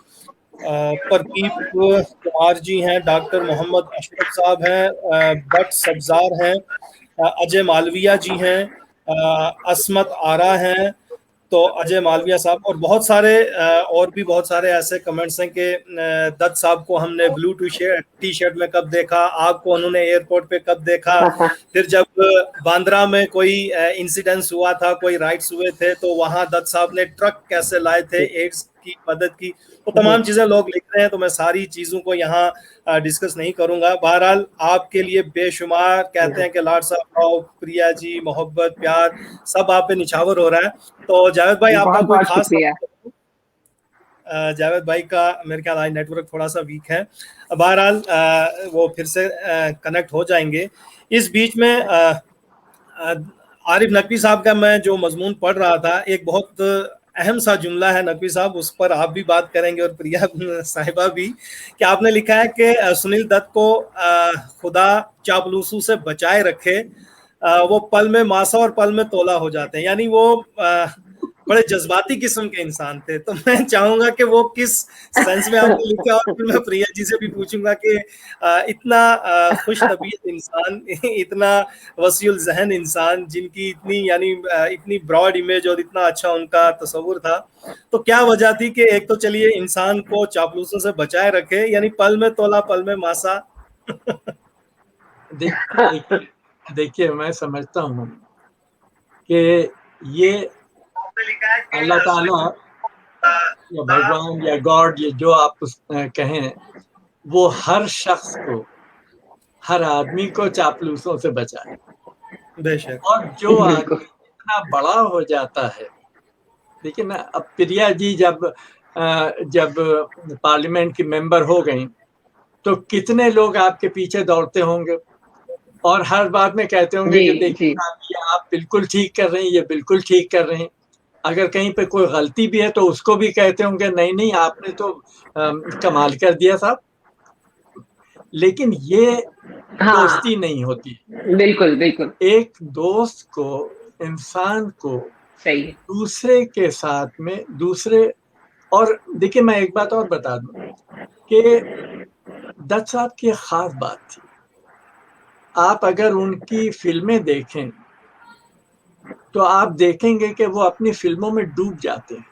प्रदीप कुमार जी हैं, डॉक्टर मोहम्मद अशरफ साहब हैं, भट्ट सब्जार हैं, अजय मालविया जी हैं, असमत आरा हैं, तो अजय मालविया साहब, और बहुत सारे और भी बहुत सारे ऐसे कमेंट्स हैं कि दत्त साहब को हमने ब्लू टी शर्ट में कब देखा, आपको उन्होंने एयरपोर्ट पे कब देखा, फिर जब बांद्रा में कोई इंसिडेंस हुआ था, कोई राइट्स हुए थे, तो वहाँ दत्त साहब ने ट्रक कैसे लाए थे एड्स की, मदद की, वो तमाम चीजें लोग लिख रहे हैं, तो मैं सारी चीजों को यहाँ डिस्कस नहीं करूंगा। बहरहाल आपके लिए बेशुमार कहते हैं कि Lord's of love, Priya ji, मोहब्बत, प्यार सब आप पे निछावर हो रहा है। तो जावेद भाई आपका बहुत कोई बहुत खास शुक्रिया। जावेद भाई का मेरे ख्याल आज नेटवर्क थोड़ा सा वीक है, बहरहाल वो फिर से कनेक्ट हो जाएंगे। इस बीच में आरिफ नकवी साहब का मैं जो मजमून पढ़ रहा था, एक बहुत अहम सा जुमला है नकवी साहब, उस पर आप भी बात करेंगे और प्रिया साहिबा भी, कि आपने लिखा है कि सुनील दत्त को खुदा चापलूसों से बचाए रखे, वो पल में मासा और पल में तोला हो जाते हैं। यानी वो बड़े जज्बाती किस्म के इंसान थे। तो मैं चाहूंगा कि वो किस सेंस में आपने लिखा, और फिर मैं प्रिया जी से भी पूछूंगा कि इतना खुश तबीयत इंसान, इतना वसीउल जहन इंसान, जिनकी इतनी यानी इतनी ब्रॉड इमेज और इतना अच्छा उनका तस्वुर था, तो क्या वजह थी कि एक तो चलिए इंसान को चापलूसों से बचाए रखे, यानी पल में तोला पल में मासा। देखिए मैं समझता हूँ कि ये अल्लाह ताला या भगवान या गॉड, ये जो आप कहें, वो हर शख्स को, हर आदमी को चापलूसों से बचाए। बेशक। और जो आदमी इतना बड़ा हो जाता है, देखिए ना, अब प्रिया जी जब पार्लियामेंट की मेंबर हो गई, तो कितने लोग आपके पीछे दौड़ते होंगे और हर बात में कहते होंगे कि देखिए आप बिल्कुल ठीक कर रहे हैं, ये बिल्कुल ठीक कर रहे हैं। अगर कहीं पे कोई गलती भी है तो उसको भी कहते होंगे नहीं नहीं आपने तो कमाल कर दिया साहब। लेकिन ये दोस्ती नहीं होती। बिल्कुल बिल्कुल। एक दोस्त को, इंसान को सही दूसरे के साथ में दूसरे, और देखिए मैं एक बात और बता दूं कि दत्त साहब की खास बात थी, आप अगर उनकी फिल्में देखें तो आप देखेंगे कि वो अपनी फिल्मों में डूब जाते हैं।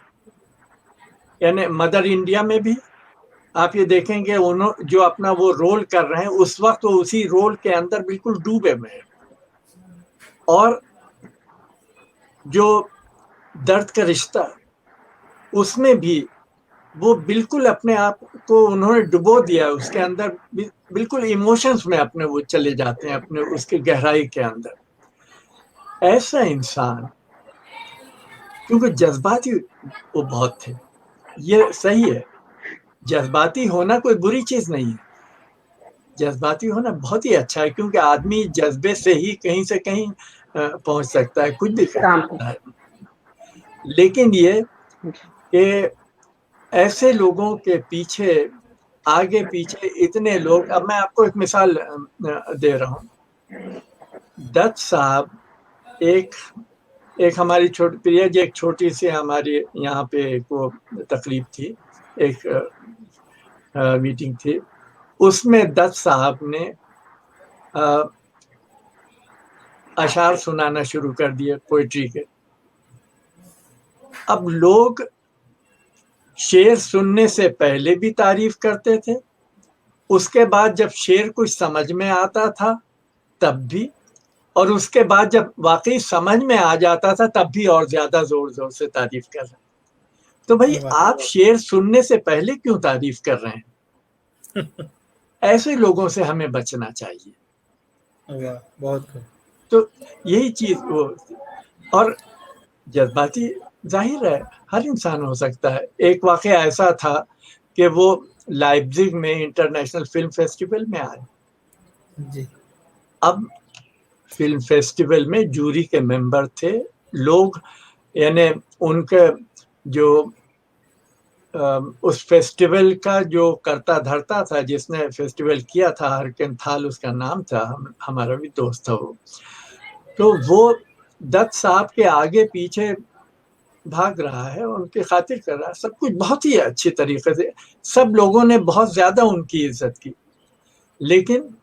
यानी मदर इंडिया में भी आप ये देखेंगे, उन्होंने जो अपना वो रोल कर रहे हैं उस वक्त वो उसी रोल के अंदर बिल्कुल डूबे हुए हैं। और जो दर्द का रिश्ता, उसमें भी वो बिल्कुल अपने आप को उन्होंने डुबो दिया, उसके अंदर बिल्कुल इमोशंस में अपने वो चले जाते हैं, अपने उसकी गहराई के अंदर। ऐसा इंसान, क्योंकि जज्बाती वो बहुत थे, ये सही है, जज्बाती होना कोई बुरी चीज नहीं है, जज्बाती होना बहुत ही अच्छा है, क्योंकि आदमी जज्बे से ही कहीं से कहीं पहुंच सकता है, कुछ भी कर सकता है। लेकिन ये कि ऐसे लोगों के पीछे, आगे पीछे इतने लोग, अब मैं आपको एक मिसाल दे रहा हूँ। दत्त साहब एक हमारी छोटी प्रिया जी, एक छोटी सी हमारी यहाँ पे वो तकरीब थी, एक मीटिंग थी, उसमें दत्त साहब ने अशार सुनाना शुरू कर दिए पोइट्री के। अब लोग शेर सुनने से पहले भी तारीफ करते थे, उसके बाद जब शेर कुछ समझ में आता था तब भी, और उसके बाद जब वाकई समझ में आ जाता था तब भी और ज्यादा जोर जोर से तारीफ कर रहे हैं। तो भाई आप शेर सुनने से पहले क्यों तारीफ कर रहे हैं? ऐसे लोगों से हमें बचना चाहिए। बहुत तो यही चीज वो, और जज्बाती जाहिर है हर इंसान हो सकता है। एक वाकया ऐसा था कि वो लाइप्जिग में इंटरनेशनल फिल्म फेस्टिवल में आए जी। अब फिल्म फेस्टिवल में जूरी के मेंबर थे लोग, यानी उनके जो उस फेस्टिवल का जो करता धरता था, जिसने फेस्टिवल किया था, हरकिन थाल उसका नाम था, हमारा भी दोस्त था वो। तो वो दत्त साहब के आगे पीछे भाग रहा है, उनकी खातिर कर रहा है, सब कुछ बहुत ही अच्छी तरीके से, सब लोगों ने बहुत ज्यादा उनकी इज्जत की। लेकिन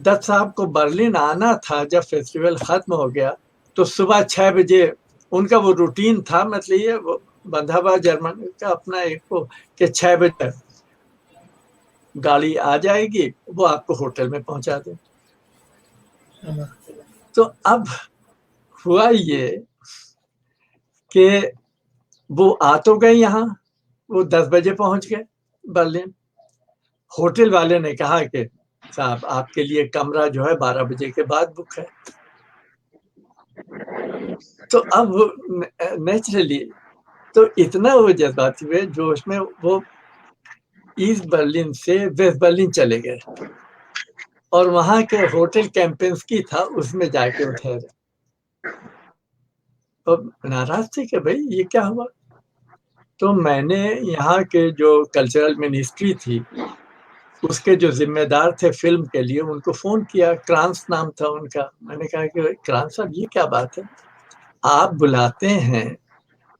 दत्त साहब को बर्लिन आना था, जब फेस्टिवल खत्म हो गया तो सुबह 6 बजे उनका वो रूटीन था, मतलब ये वो बंधा हुआ जर्मन का अपना एक वो कि 6 बजे गाड़ी आ जाएगी, वो आपको होटल में पहुंचा दे। तो अब हुआ ये कि वो आ तो गए यहाँ, वो 10 बजे पहुंच गए बर्लिन। होटल वाले ने कहा कि साहब आपके लिए कमरा जो है 12 बजे के बाद बुक है। तो अब नेचुरली तो इतना वो जज्बाती हुए जोश में वो ईस्ट बर्लिन से वेस्ट बर्लिन चले गए और वहां के होटल कैंपेंस्की था उसमें जाके वो ठहरे। तो नाराज थे कि भाई ये क्या हुआ। तो मैंने यहाँ के जो कल्चरल मिनिस्ट्री थी उसके जो जिम्मेदार थे फिल्म के लिए उनको फोन किया, क्रांस नाम था उनका। मैंने कहा कि क्रांस साहब ये क्या बात है, आप बुलाते हैं,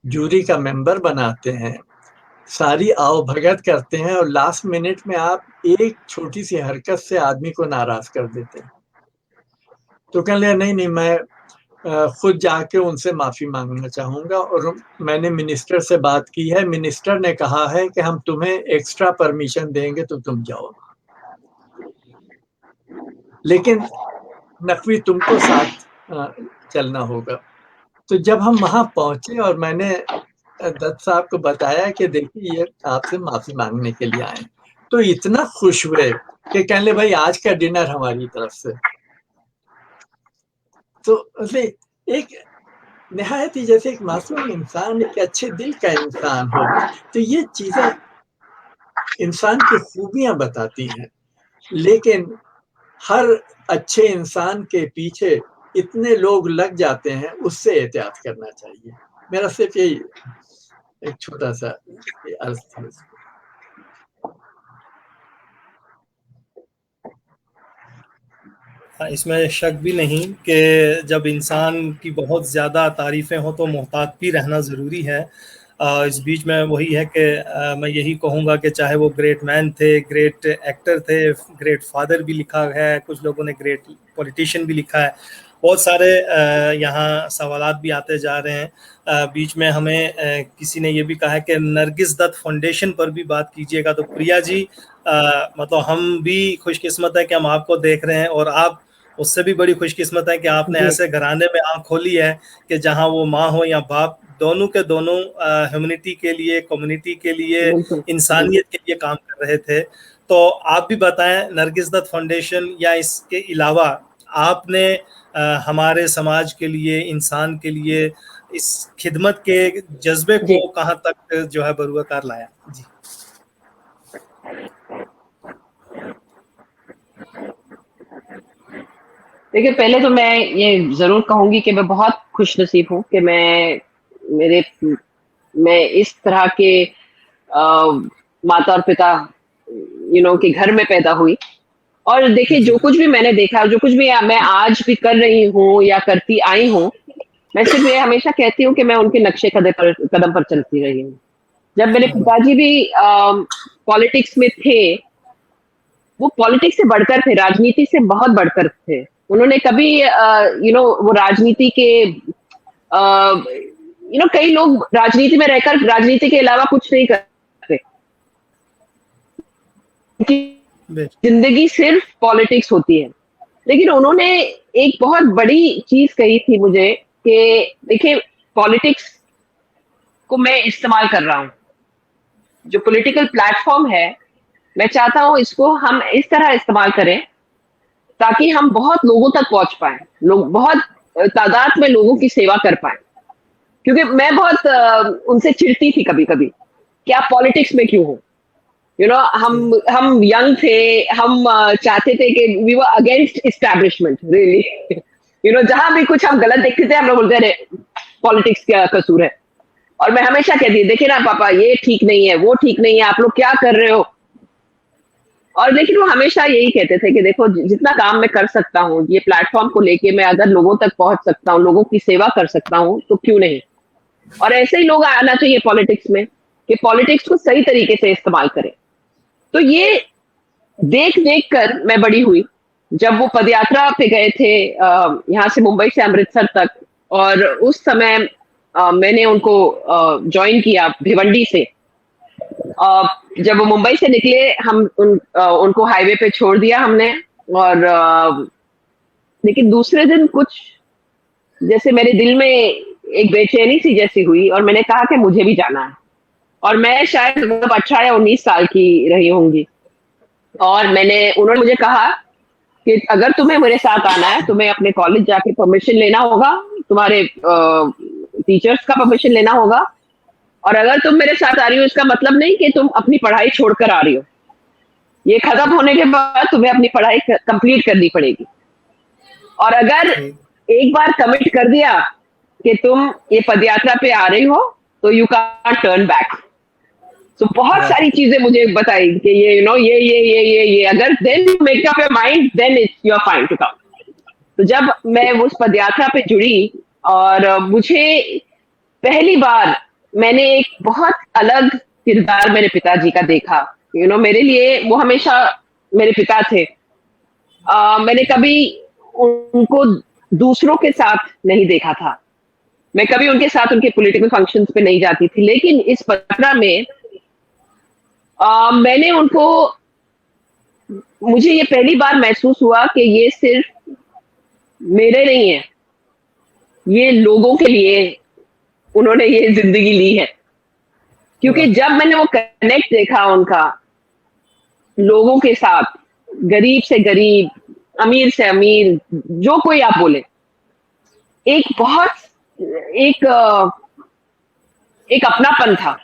जूरी का मेंबर बनाते हैं, सारी आओ भगत करते हैं और लास्ट मिनट में आप एक छोटी सी हरकत से आदमी को नाराज कर देते हैं। तो कह लिया नहीं नहीं, मैं खुद जाके उनसे माफी मांगना चाहूंगा और मैंने मिनिस्टर से बात की है, मिनिस्टर ने कहा है कि हम तुम्हें एक्स्ट्रा परमिशन देंगे तो तुम जाओ, लेकिन नकवी तुमको साथ चलना होगा। तो जब हम वहां पहुंचे और मैंने दत्त साहब को बताया कि देखिए ये आपसे माफी मांगने के लिए आए, तो इतना खुश हुए कि कहने भाई आज का डिनर हमारी तरफ से। तो एक निहायत ही जैसे एक मासूम इंसान, एक अच्छे दिल का इंसान हो, तो ये चीजें इंसान की खूबियां बताती हैं। लेकिन हर अच्छे इंसान के पीछे इतने लोग लग जाते हैं, उससे एहतियात करना चाहिए। मेरा सिर्फ यही एक छोटा सा अर्ज था। इसमें शक भी नहीं कि जब इंसान की बहुत ज़्यादा तारीफ़ें हो तो मोहतात भी रहना ज़रूरी है। इस बीच में वही है कि मैं यही कहूँगा कि चाहे वो ग्रेट मैन थे, ग्रेट एक्टर थे, ग्रेट फादर भी लिखा है, कुछ लोगों ने ग्रेट पॉलिटिशियन भी लिखा है, बहुत सारे यहाँ सवालात भी आते जा रहे हैं। बीच में हमें किसी ने ये भी कहा है कि नरगिस दत्त फाउंडेशन पर भी बात कीजिएगा। तो प्रिया जी, मतलब हम भी खुशकिस्मत है कि हम आपको देख रहे हैं और आप उससे भी बड़ी खुशकिस्मत है कि आपने ऐसे घराने में आँख खोली है कि जहाँ वो माँ हो या बाप, दोनों के दोनों ह्यूमैनिटी के लिए, कम्युनिटी के लिए, इंसानियत के लिए काम कर रहे थे। तो आप भी बताएं, नरगिस दत्त फाउंडेशन या इसके अलावा आपने हमारे समाज के लिए, इंसान के लिए इस खिदमत के जज्बे को कहाँ तक जो है बरूआकार लाया? जी देखिए, पहले तो मैं ये जरूर कहूंगी कि मैं बहुत खुश नसीब हूँ कि मैं इस तरह के माता और पिता के घर में पैदा हुई। और देखिए, जो कुछ भी मैंने देखा, जो कुछ भी मैं आज भी कर रही हूँ या करती आई हूँ, मैं सिर्फ ये हमेशा कहती हूँ कि मैं उनके नक्शे कदम पर चलती रही हूँ। जब मेरे पिताजी भी पॉलिटिक्स में थे, वो पॉलिटिक्स से बढ़कर थे, राजनीति से बहुत बढ़कर थे। उन्होंने कभी वो राजनीति के कई लोग राजनीति में रहकर राजनीति के अलावा कुछ नहीं करते, जिंदगी सिर्फ पॉलिटिक्स होती है। लेकिन उन्होंने एक बहुत बड़ी चीज कही थी मुझे कि देखिए, पॉलिटिक्स को मैं इस्तेमाल कर रहा हूं, जो पॉलिटिकल प्लेटफॉर्म है, मैं चाहता हूं इसको हम इस तरह इस्तेमाल करें ताकि हम बहुत लोगों तक पहुंच पाए, लोग बहुत तादाद में लोगों की सेवा कर पाए। क्योंकि मैं बहुत उनसे चिढ़ती थी कभी कभी कि आप पॉलिटिक्स में क्यों हो। हम यंग थे, हम चाहते थे कि we were against establishment really. जहां भी कुछ हम गलत देखते थे, हम लोग बोलते रहे पॉलिटिक्स का कसूर है। और मैं हमेशा कहती, देखिए ना पापा, ये ठीक नहीं है, वो ठीक नहीं है, आप लोग क्या कर रहे हो। और लेकिन वो हमेशा यही कहते थे कि देखो, जितना काम मैं कर सकता हूँ ये प्लेटफॉर्म को लेके, मैं अगर लोगों तक पहुंच सकता हूँ, लोगों की सेवा कर सकता हूँ, तो क्यों नहीं। और ऐसे ही लोग आना चाहिए पॉलिटिक्स में कि पॉलिटिक्स को सही तरीके से इस्तेमाल करें। तो ये देख देख कर मैं बड़ी हुई। जब वो पदयात्रा पे गए थे यहाँ से, मुंबई से अमृतसर तक, और उस समय मैंने उनको ज्वाइन किया भिवंडी से। जब वो मुंबई से निकले, हम उनको हाईवे पे छोड़ दिया हमने। और लेकिन दूसरे दिन कुछ जैसे मेरे दिल में एक बेचैनी सी जैसी हुई और मैंने कहा कि मुझे भी जाना है। और मैं शायद मतलब 18 या 19 साल की रही होंगी और उन्होंने मुझे कहा कि अगर तुम्हें मेरे साथ आना है, तुम्हें अपने कॉलेज जाके परमिशन लेना होगा, तुम्हारे टीचर्स का परमिशन लेना होगा, और अगर तुम मेरे साथ आ रही हो इसका मतलब नहीं कि तुम अपनी पढ़ाई छोड़कर आ रही हो। ये खत्म होने के बाद तुम्हें अपनी पढ़ाई कंप्लीट करनी पड़ेगी, और अगर एक बार कमिट कर दिया कि तुम ये पदयात्रा पे आ रही हो तो यू कांट टर्न बैक। तो बहुत सारी चीजें मुझे बताई कि ये ये अगर then make up your mind then it's you are fine to come. तो जब मैं उस पदयात्रा पे जुड़ी और मुझे पहली बार मैंने एक बहुत अलग किरदार मेरे पिताजी का देखा। मेरे लिए वो हमेशा मेरे पिता थे। मैंने कभी उनको दूसरों के साथ नहीं देखा था, मैं कभी उनके साथ उनके पॉलिटिकल फंक्शंस पे नहीं जाती थी, लेकिन इस पदयात्रा में मैंने मुझे ये पहली बार महसूस हुआ कि ये सिर्फ मेरे नहीं है, ये लोगों के लिए उन्होंने ये जिंदगी ली है। क्योंकि जब मैंने वो कनेक्ट देखा उनका लोगों के साथ, गरीब से गरीब, अमीर से अमीर, जो कोई आप बोले, एक अपनापन था।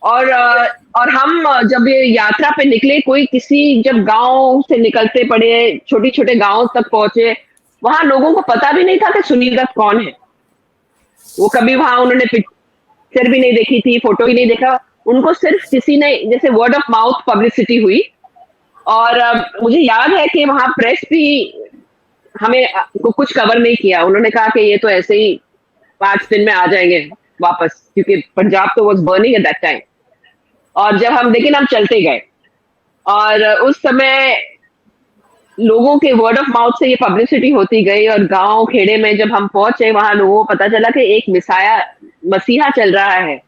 और हम जब ये यात्रा पे निकले, जब गांव से निकलते पड़े, छोटे छोटे गांव तक पहुंचे, वहां लोगों को पता भी नहीं था कि सुनील दत्त कौन है। वो कभी वहां उन्होंने पिक्चर भी नहीं देखी थी, फोटो भी नहीं देखा। उनको सिर्फ किसी ने जैसे वर्ड ऑफ माउथ पब्लिसिटी हुई। और मुझे याद है कि वहां प्रेस भी हमें कुछ कवर नहीं किया। उन्होंने कहा कि ये तो ऐसे ही 5 दिन में आ जाएंगे वापस, क्योंकि पंजाब तो was burning at that time. और लेकिन हम चलते गए, और उस समय लोगों के वर्ड ऑफ माउथ से ये पब्लिसिटी होती गई, और गांव खेड़े में जब हम पहुंचे, वहां लोगों को पता चला कि एक मसीहा चल रहा है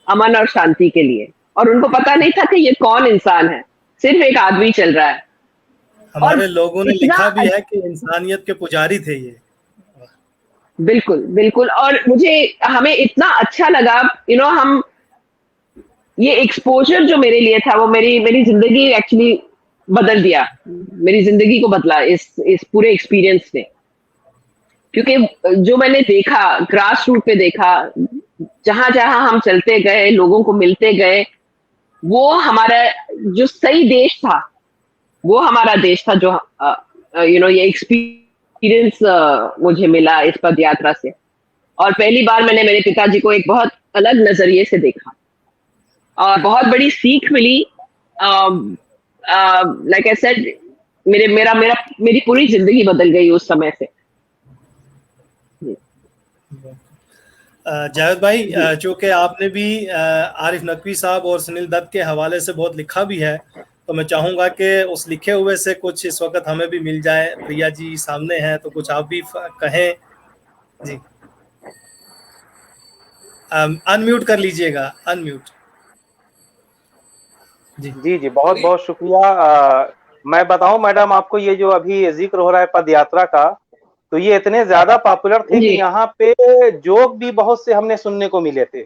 अमन और शांति के लिए। और उनको पता नहीं था कि ये कौन इंसान है, सिर्फ एक आदमी चल रहा है। हमारे लोगों ने लिखा भी है कि इंसानियत के पुजारी थे ये। बिल्कुल बिल्कुल। और हमें इतना अच्छा लगा, हम ये एक्सपोजर जो मेरे लिए था, वो मेरी जिंदगी एक्चुअली बदल दिया, मेरी जिंदगी को बदला इस पूरे एक्सपीरियंस ने। क्योंकि जो मैंने देखा, ग्रास रूट पे देखा, जहां जहां हम चलते गए, लोगों को मिलते गए, वो हमारा जो सही देश था, वो हमारा देश था, जो ये एक्सपीरियंस मुझे मिला इस पद यात्रा से। और पहली बार मैंने मेरे पिताजी को एक बहुत अलग नजरिए से देखा और बहुत बड़ी सीख मिली। लाइक आई सेड, मेरी पूरी जिंदगी बदल गई उस समय से। जावेद भाई, चूंकि आपने भी आरिफ नकवी साहब और सुनील दत्त के हवाले से बहुत लिखा भी है, तो मैं चाहूंगा कि उस लिखे हुए से कुछ इस वक्त हमें भी मिल जाए। प्रिया जी सामने हैं, तो कुछ आप भी कहें जी। अनम्यूट कर लीजिएगा, अनम्यूट। जी जी, बहुत बहुत शुक्रिया। मैं बताऊं मैडम आपको, ये जो अभी जिक्र हो रहा है पद यात्रा का, तो ये इतने ज्यादा पॉपुलर थे कि यहाँ पे जोक भी बहुत से हमने सुनने को मिले थे।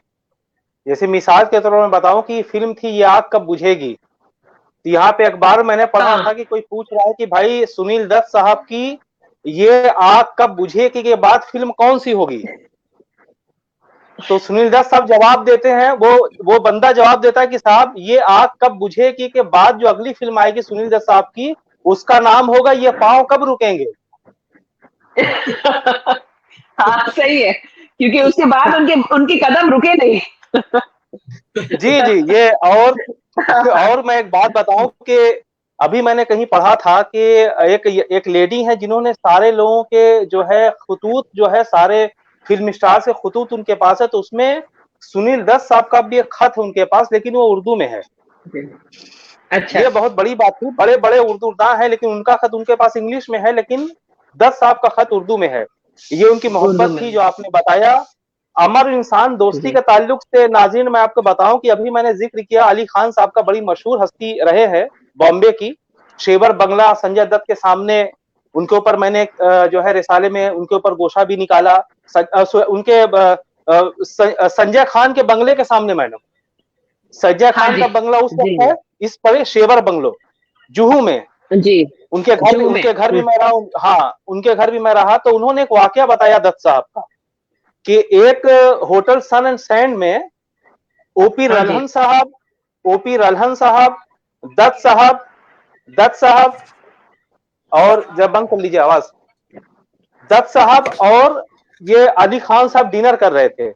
जैसे मिसाल के तौर पर मैं बताऊं कि फिल्म थी ये आग कब बुझेगी, तो यहाँ पे अखबार मैंने पढ़ा था कि कोई पूछ रहा है कि भाई सुनील दत्त साहब की ये आग कब बुझेगी के बाद फिल्म कौन सी होगी। तो सुनील दत्त साहब जवाब देते हैं, वो बंदा जवाब देता है कि साहब ये आग कब बुझेगी के बाद जो अगली फिल्म आएगी सुनील दत्त साहब की, उसका नाम होगा ये पांव कब रुकेंगे। हाँ सही है, क्योंकि उसके बाद उनके कदम रुके नहीं। जी जी, ये और मैं एक बात बताऊं कि अभी मैंने कहीं पढ़ा था कि एक लेडी है जिन्होंने सारे लोगों के जो है खुतूत जो है सारे फिल्म स्टार से खुतूत उनके पास है, तो उसमें सुनील दत्त साहब का भी एक खत है उनके पास, लेकिन वो उर्दू में है। अच्छा, ये बहुत बड़ी बात थी। बड़े बड़े उर्दूदां हैं लेकिन उनका खत उनके पास इंग्लिश में है, लेकिन दत्त साहब का खत उर्दू में है। ये उनकी मोहब्बत थी जो आपने बताया। अमर इंसान दोस्ती के ताल्लुक से नाज़रीन मैं आपको बताऊं कि अभी मैंने जिक्र किया अली खान साहब का, बड़ी मशहूर हस्ती रहे हैं बॉम्बे की। शेवर बंगला संजय दत्त के सामने उनके ऊपर मैंने जो है रिसाले में उनके ऊपर गोशा भी निकाला। उनके संजय खान के बंगले के सामने मैडम, संजय खान का बंगला उस वक्त है, इस पर शेवर बंगलो जुहू में जी, उनके घर भी मैं रहा हूँ। हाँ, उनके घर भी मैं रहा। तो उन्होंने एक वाकया बताया दत्त साहब का कि एक होटल सन एंड सैंड में ओपी रल्हन साहब, दत्त साहब और जब बंद कर लीजिए आवाज, दत्त साहब और ये अली खान साहब डिनर कर रहे थे।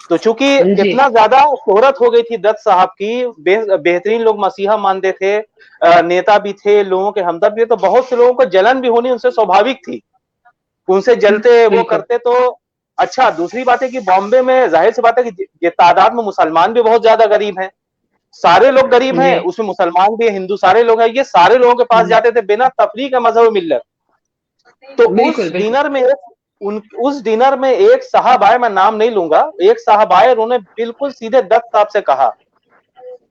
तो चूंकि इतना ज्यादा शोहरत हो गई थी दत्त साहब की, बेहतरीन लोग मसीहा मानते थे, नेता भी थे, लोगों के हमदर्द भी, तो बहुत से लोगों को जलन भी होनी उनसे स्वाभाविक थी, उनसे जलते वो करते। तो अच्छा, दूसरी बात है कि बॉम्बे में जाहिर सी बात है कि ये तादाद में मुसलमान भी बहुत ज्यादा गरीब हैं, सारे लोग गरीब हैं, उसमें मुसलमान भी, हिंदू, सारे लोग हैं। ये सारे लोगों के पास जाते थे बिना तफरीक मजहब मिल्लत। तो उस डिनर में एक साहब आए, मैं नाम नहीं लूंगा, एक साहब आए, उन्होंने बिल्कुल सीधे दत्त साहब से कहा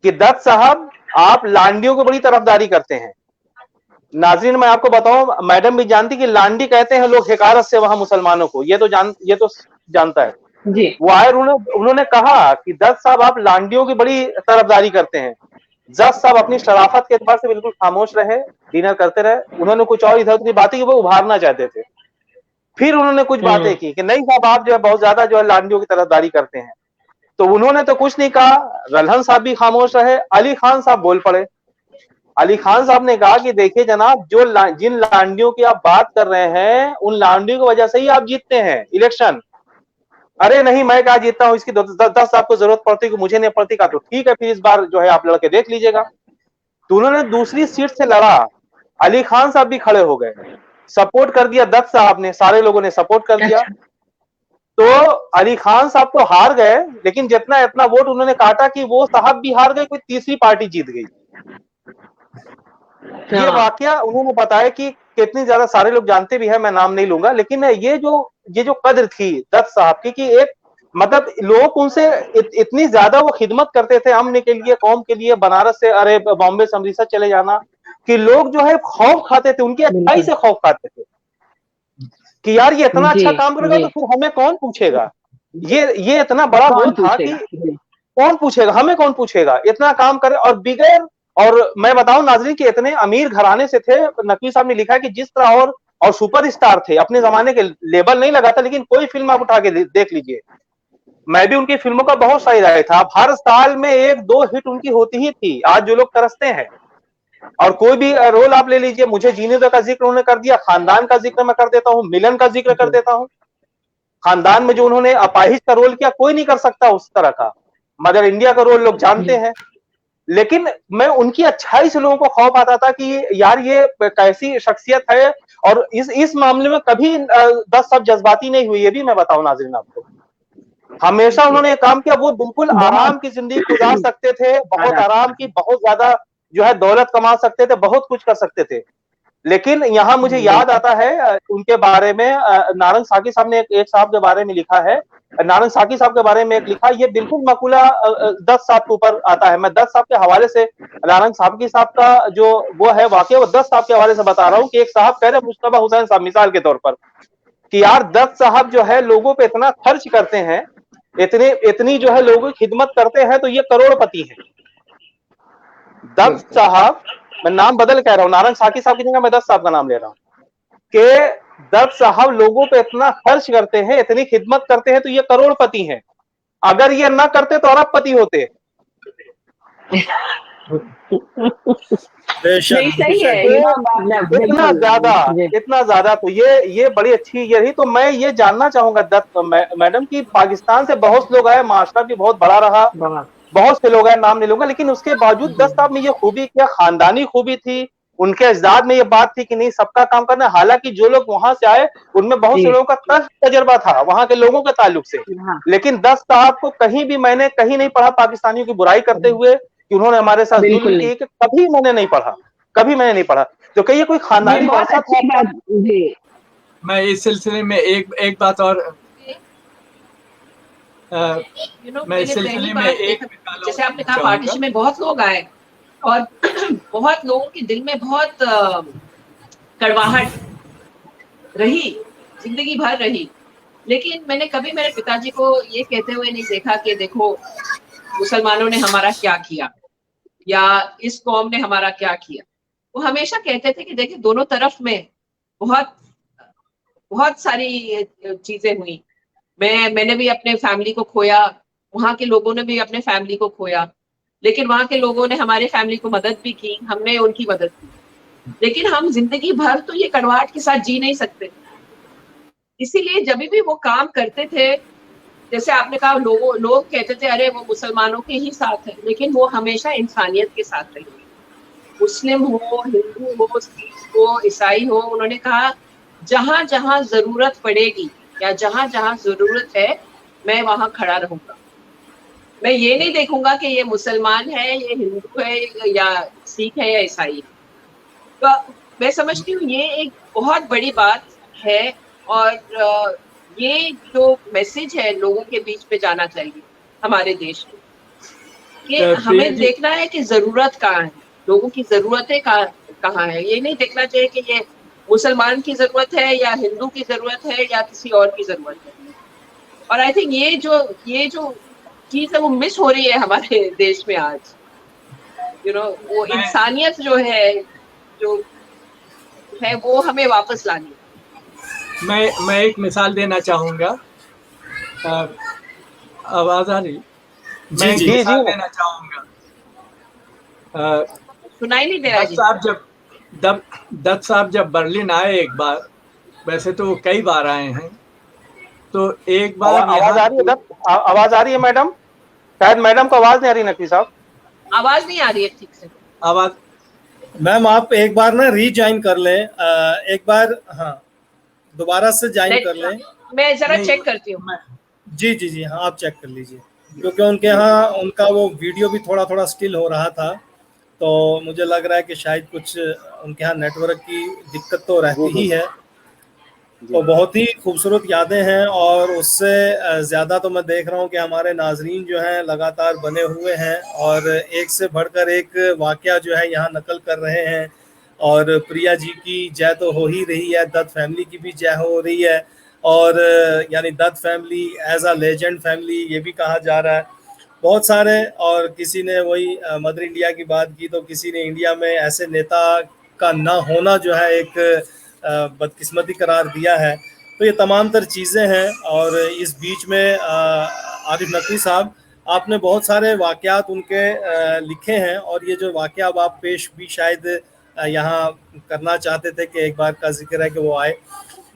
कि दत्त साहब आप लांडियों की बड़ी तरफदारी करते हैं। नाज़रीन मैं आपको बताऊं, मैडम भी जानती कि लांडी कहते हैं लोग हिकारत से वहां मुसलमानों को, ये तो जानता है जी। वो आए, उन्होंने कहा कि दत्त साहब आप लांडियों की बड़ी तरफदारी करते हैं। दत्त साहब अपनी शराफत के एतबार से बिल्कुल खामोश रहे, डिनर करते रहे। उन्होंने कुछ और इधर उधर बातें की, वो उभारना चाहते थे। फिर उन्होंने कुछ बातें की कि नहीं साहब आप जो है बहुत ज्यादा जो है लांडियों की तरफदारी करते हैं। तो उन्होंने तो कुछ नहीं कहा, रल्हन साहब भी खामोश रहे, अली खान साहब बोल पड़े। अली खान साहब ने कहा कि देखिए जनाब, जिन लांडियों की आप बात कर रहे हैं उन लांडियों की वजह से ही आप जीतते हैं इलेक्शन। अरे नहीं, मैं क्या जीतता हूं, इसकी दत्त साहब को जरूरत पड़ती कि मुझे नहीं पड़ती का, तो ठीक है फिर इस बार जो है आप लड़के देख लीजिएगा। तो उन्होंने दूसरी सीट से लड़ा, अली खान साहब भी खड़े हो गए, सपोर्ट कर दिया दत्त साहब ने, सारे लोगों ने सपोर्ट कर दिया। तो अली खान साहब तो हार गए, लेकिन जितना इतना वोट उन्होंने काटा कि वो साहब भी हार गए, कोई तीसरी पार्टी जीत गई। ये वाकया उन्होंने बताया कि कितनी ज्यादा, सारे लोग जानते भी है, मैं नाम नहीं लूंगा, लेकिन ये जो कद्र थी दत्त साहब की कि एक मतलब लोग उनसे इतनी ज्यादा वो खिदमत करते थे अमन के लिए, कौम के लिए, बनारस से अरे बॉम्बे से अमृतसर चले जाना, कि लोग जो है खौफ खाते थे, उनकी अच्छाई से खौफ खाते थे कि यार ये इतना अच्छा काम करेगा तो फिर हमें कौन पूछेगा। ये इतना बड़ा वो था कि कौन पूछेगा, हमें कौन पूछेगा, इतना काम करे। और बिगैर, और मैं बताऊं नाज़रीन कि इतने अमीर घराने से थे। नकवी साहब ने लिखा है कि जिस तरह और सुपरस्टार थे, अपने जमाने के लेबल नहीं लगाता, लेकिन कोई फिल्म आप उठा के देख लीजिए, मैं भी उनकी फिल्मों का बहुत सही रहा था। हर साल में 1-2 हिट उनकी होती ही थी, आज जो लोग तरसते हैं। और कोई भी रोल आप ले लीजिए, मुझे जीने दो का जिक्र उन्होंने कर दिया, खानदान का जिक्र मैं कर देता हूँ, मिलन का जिक्र कर देता हूँ। खानदान में जो उन्होंने अपाहिज का रोल किया, कोई नहीं कर सकता उस तरह का। मदर इंडिया का रोल लोग जानते हैं, लेकिन मैं उनकी अच्छाई से लोगों को खौफ आता था कि यार ये कैसी शख्सियत है। और इस मामले में कभी दत्त साहब जज्बाती नहीं हुई, ये भी मैं बताऊं नाज़रीन आपको। हमेशा उन्होंने काम किया, वो बिल्कुल आराम की जिंदगी गुजार सकते थे, बहुत आराम की, बहुत ज्यादा जो है दौलत कमा सकते थे, बहुत कुछ कर सकते थे। लेकिन यहाँ मुझे याद आता है उनके बारे में, नारंग साकी साहब ने एक साहब के बारे में लिखा है, नारंग साकी साहब के बारे में एक लिखा, ये बिल्कुल मकुला दत्त साहब के ऊपर आता है। मैं दत्त साहब के हवाले से, नारंग साकी साहब का जो वो है वाकया, वो दत्त साहब के हवाले से बता रहा हूँ कि एक साहब कह रहे मुस्तफा हुसैन साहब मिसाल के तौर पर कि यार दत्त साहब जो है लोगों पे इतना खर्च करते हैं, इतनी जो है लोगों की खिदमत करते हैं, तो ये करोड़पति हैं। दत्त साहब, मैं नाम बदल कह रहा हूं, नारंग साकी साहब की जगह मैं दत्त साहब का नाम ले रहा हूं, कि दत्त साहब लोगों पे इतना खर्च करते हैं, इतनी खिदमत करते हैं, तो ये करोड़पति हैं। अगर ये ना करते तो अरबपति होते। सही है, इतना ज्यादा तो ये बड़ी अच्छी ये रही। तो मैं ये जानना चाहूंगा दत्त मैडम की, पाकिस्तान से बहुत लोग आए, माशरा भी बहुत बड़ा रहा, बहुत से लोग आए, नाम नहीं लूंगा, लेकिन उसके बावजूद दत्त साहब में ये खूबी क्या, खानदानी खूबी थी, उनके अजदाद में ये बात थी कि नहीं सबका काम करना। हालांकि जो लोग वहां से आए उनमें बहुत से लोगों का तजर्बा था वहां के लोगों के ताल्लुक से, लेकिन दत्त साहब को कहीं भी मैंने कहीं नहीं पढ़ा पाकिस्तानियों की बुराई करते हुए कि उन्होंने हमारे साथ जुल्म की, कभी मैंने नहीं पढ़ा, कभी मैंने नहीं पढ़ा। तो कहिए कोई खानदानी वारसा था। मैं इस सिलसिले में एक बात और मैं इस सिलसिले में जैसे आपने कहा पार्टीशन में बहुत लोग आए और बहुत लोगों के दिल में बहुत कड़वाहट रही, जिंदगी भर रही। लेकिन मैंने कभी मेरे पिताजी को ये कहते हुए नहीं देखा कि देखो मुसलमानों ने हमारा क्या किया या इस कौम ने हमारा क्या किया। वो हमेशा कहते थे कि देखिए दोनों तरफ में बहुत बहुत सारी चीजें हुई। मैंने भी अपने फैमिली को खोया, वहां के लोगों ने भी अपने फैमिली को खोया, लेकिन वहां के लोगों ने हमारे फैमिली को मदद भी की, हमने उनकी मदद की। लेकिन हम जिंदगी भर तो ये कड़वाहट के साथ जी नहीं सकते। इसीलिए जब भी वो काम करते थे, जैसे आपने कहा लोग कहते थे अरे वो मुसलमानों के ही साथ है, लेकिन वो हमेशा इंसानियत के साथ रहे। मुस्लिम हो, हिंदू हो, सिख हो, ईसाई हो, उन्होंने कहा जहां जहां जरूरत पड़ेगी या जहां जहां जरूरत है मैं वहां खड़ा रहूंगा। मैं ये नहीं देखूंगा कि ये मुसलमान है, ये हिंदू है या सिख है या ईसाई है। तो मैं समझती हूँ ये एक बहुत बड़ी बात है और ये जो मैसेज है लोगों के बीच पे जाना चाहिए हमारे देश में कि हमें देखना है कि जरूरत कहाँ है, लोगों की जरूरतें कहाँ है। ये नहीं देखना चाहिए कि ये मुसलमान की जरूरत है या हिंदू की जरूरत है या किसी और की जरूरत है। और आई थिंक ये जो चीज है वो मिस हो रही है हमारे देश में आज। वो इंसानियत जो है वो हमें वापस लानी है। मैं एक मिसाल देना चाहूंगा। आवाज आ रही? मैं एक मिसाल देना चाहूंगा। सुनाई नहीं दे रहा जी। दत्त साहब जब बर्लिन आए एक बार, वैसे तो वो कई बार आए हैं, तो एक बार आवाज आ रही है? आवाज आ रही है मैडम? शायद मैडम को आवाज नहीं आ रही। नकवी साहब आवाज नहीं आ रही है ठीक से। आवाज मैम आप एक बार ना रीज्वाइन कर लें, एक बार हाँ दोबारा से ज्वाइन कर लें। मैं जरा चेक करती हूँ। जी हाँ आप चेक कर लीजिए, क्योंकि उनके यहाँ उनका वो वीडियो भी थोड़ा स्टिल हो रहा था, तो मुझे लग रहा है कि शायद कुछ उनके यहाँ नेटवर्क की दिक्कत तो रहती ही है। तो बहुत ही खूबसूरत यादें हैं और उससे ज़्यादा तो मैं देख रहा हूँ कि हमारे नाजरीन जो हैं लगातार बने हुए हैं और एक से बढ़कर एक वाक़या जो है यहाँ नकल कर रहे हैं। और प्रिया जी की जय तो हो ही रही है, दत्त फैमिली की भी जय हो रही है, और यानी Dutt family as a legend family ये भी कहा जा रहा है बहुत सारे। और किसी ने वही मदर इंडिया की बात की, तो किसी ने इंडिया में ऐसे नेता का ना होना जो है एक बदकिस्मती करार दिया है। तो ये तमाम तर चीज़ें हैं। और इस बीच में आरिफ नकवी साहब आपने बहुत सारे वाक़यात उनके लिखे हैं, और ये जो वाक़या अब आप पेश भी शायद यहाँ करना चाहते थे कि एक बार का जिक्र है कि वो आए।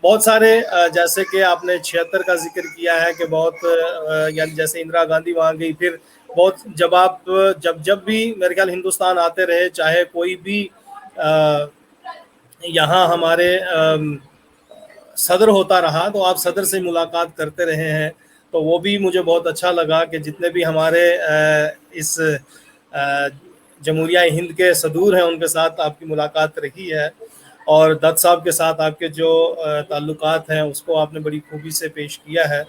बहुत सारे जैसे कि आपने 76 का जिक्र किया है कि बहुत यानी जैसे इंदिरा गांधी वहाँ गई, फिर बहुत जब भी मेरे ख्याल हिंदुस्तान आते रहे, चाहे कोई भी यहाँ हमारे सदर होता रहा, तो आप सदर से मुलाकात करते रहे हैं। तो वो भी मुझे बहुत अच्छा लगा कि जितने भी हमारे इस जमहूरिया हिंद के सदूर हैं उनके साथ आपकी मुलाकात रही है, और दत्त साहब के साथ आपके जो ताल्लुकात हैं उसको आपने बड़ी खूबी से पेश किया है।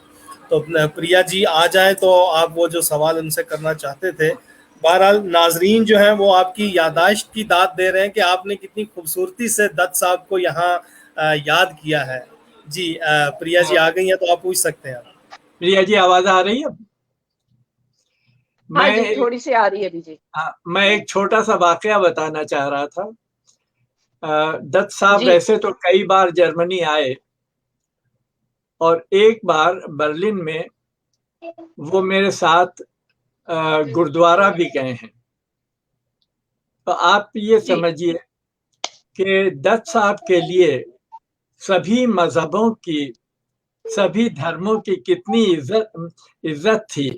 तो प्रिया जी आ जाएं तो आप वो जो सवाल उनसे करना चाहते थे। बहरहाल नाजरीन जो हैं वो आपकी यादाश्त की दाद दे रहे हैं कि आपने कितनी खूबसूरती से दत्त साहब को यहाँ याद किया है। जी प्रिया जी आ गई हैं तो आप पूछ सकते हैं। प्रिया जी आवाज आ रही है? हाँ जी, थोड़ी सी आ रही है जी। हाँ, मैं एक छोटा सा वाकया बताना चाह रहा था। दत्त साहब वैसे तो कई बार जर्मनी आए, और एक बार बर्लिन में वो मेरे साथ गुरुद्वारा भी गए हैं। तो आप ये समझिए कि दत्त साहब के लिए सभी मजहबों की, सभी धर्मों की कितनी इज्जत थी।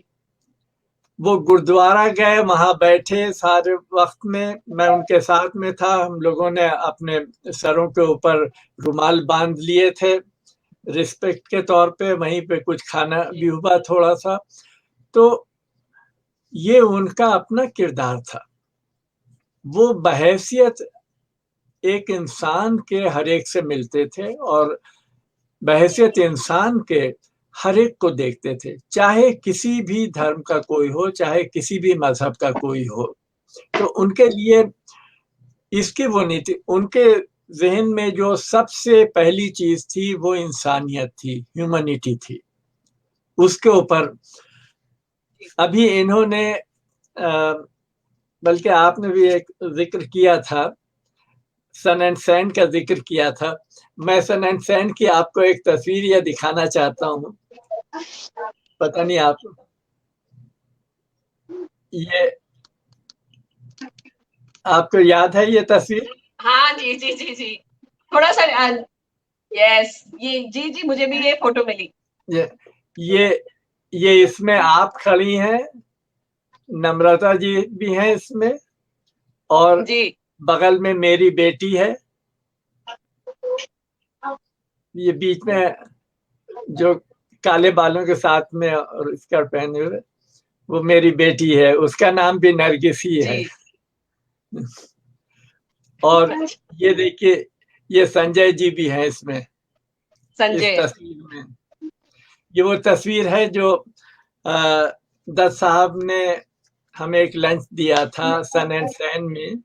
वो गुरुद्वारा गए, वहां बैठे सारे वक्त में, मैं उनके साथ में था। हम लोगों ने अपने सरों के ऊपर रुमाल बांध लिए थे रिस्पेक्ट के तौर पे, वहीं पे कुछ खाना भी हुआ थोड़ा सा। तो ये उनका अपना किरदार था। वो बहैसियत एक इंसान के हर एक से मिलते थे, और बहैसियत इंसान के हर एक को देखते थे, चाहे किसी भी धर्म का कोई हो, चाहे किसी भी मजहब का कोई हो। तो उनके लिए इसकी वो नहीं थी। उनके जहन में जो सबसे पहली चीज थी वो इंसानियत थी, ह्यूमैनिटी थी। उसके ऊपर अभी इन्होंने बल्कि आपने भी एक जिक्र किया था, सन एंड सैंड का जिक्र किया था। मैं सन एंड सैंड की आपको एक तस्वीर यह दिखाना चाहता हूँ, पता नहीं आप ये आपको याद है ये तस्वीर? हाँ जी जी जी जी, थोड़ा सा यस, ये जी जी, मुझे भी ये फोटो मिली। ये इसमें आप खड़ी हैं, नम्रता जी भी हैं इसमें, और जी बगल में मेरी बेटी है। ये बीच में जो काले बालों के साथ में और स्कर्ट पहने हुए वो मेरी बेटी है, उसका नाम भी नरगिस ही है। और ये देखिए, ये संजय जी भी हैं इसमें, इस तस्वीर में। ये वो तस्वीर है जो दत्त साहब ने हमें एक लंच दिया था सन एंड सैन में,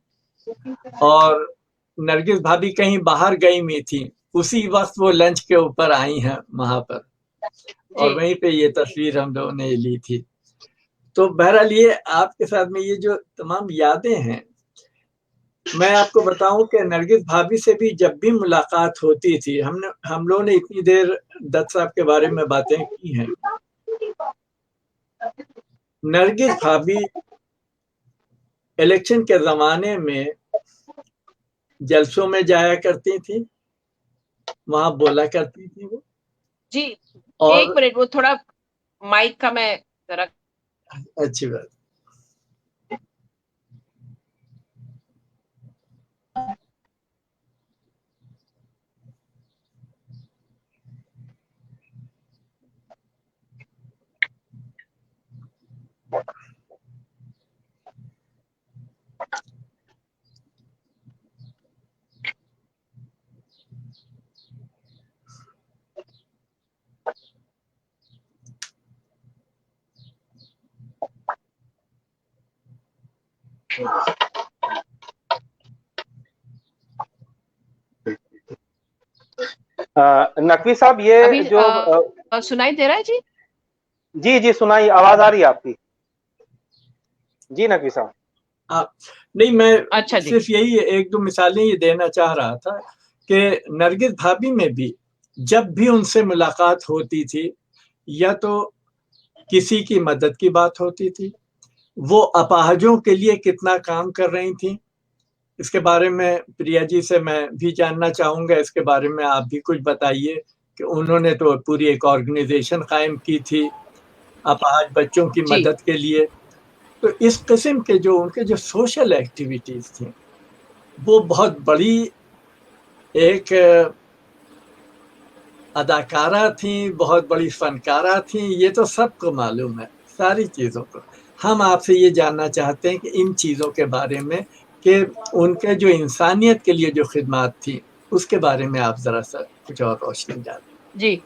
और नरगिस भाभी कहीं बाहर गई हुई थी, उसी वक्त वो लंच के ऊपर आई हैं वहां पर, और वहीं पे ये तस्वीर हम लोगों ने ली थी। तो बहरहाल ये आपके साथ में ये जो तमाम यादें हैं, मैं आपको बताऊं कि नरगिस भाभी से भी जब भी मुलाकात होती थी, हम लोगों ने इतनी देर दत्त साहब के बारे में बातें की हैं, नरगिस भाभी इलेक्शन के जमाने में जलसों में जाया करती थी, वहां बोला करती थी वो जी। और एक मिनट, वो थोड़ा माइक का मैं जरा, अच्छी बात। नकवी साहब, ये अभी जो सुनाई दे रहा है जी? जी जी सुनाई, आवाज आ रही है आपकी जी नकवी साहब। नहीं, मैं अच्छा जी। सिर्फ यही एक दो मिसालें ये देना चाह रहा था कि नरगिस भाभी में भी जब भी उनसे मुलाकात होती थी, या तो किसी की मदद की बात होती थी, वो अपाहजों के लिए कितना काम कर रही थी, इसके बारे में प्रिया जी से मैं भी जानना चाहूंगा। इसके बारे में आप भी कुछ बताइए कि उन्होंने तो पूरी एक ऑर्गेनाइजेशन कायम की थी अपाहज बच्चों की जी मदद के लिए। तो इस किस्म के जो उनके जो सोशल एक्टिविटीज थी, वो बहुत बड़ी एक अदाकारा थी, बहुत बड़ी फनकारा थी, ये तो सबको मालूम है सारी चीज़ों को। हम आपसे ये जानना चाहते हैं कि इन चीज़ों के बारे में, कि उनके जो इंसानियत के लिए जो खिदमात थी, उसके बारे में आप ज़रा सा कुछ और रोशनी डालें, जी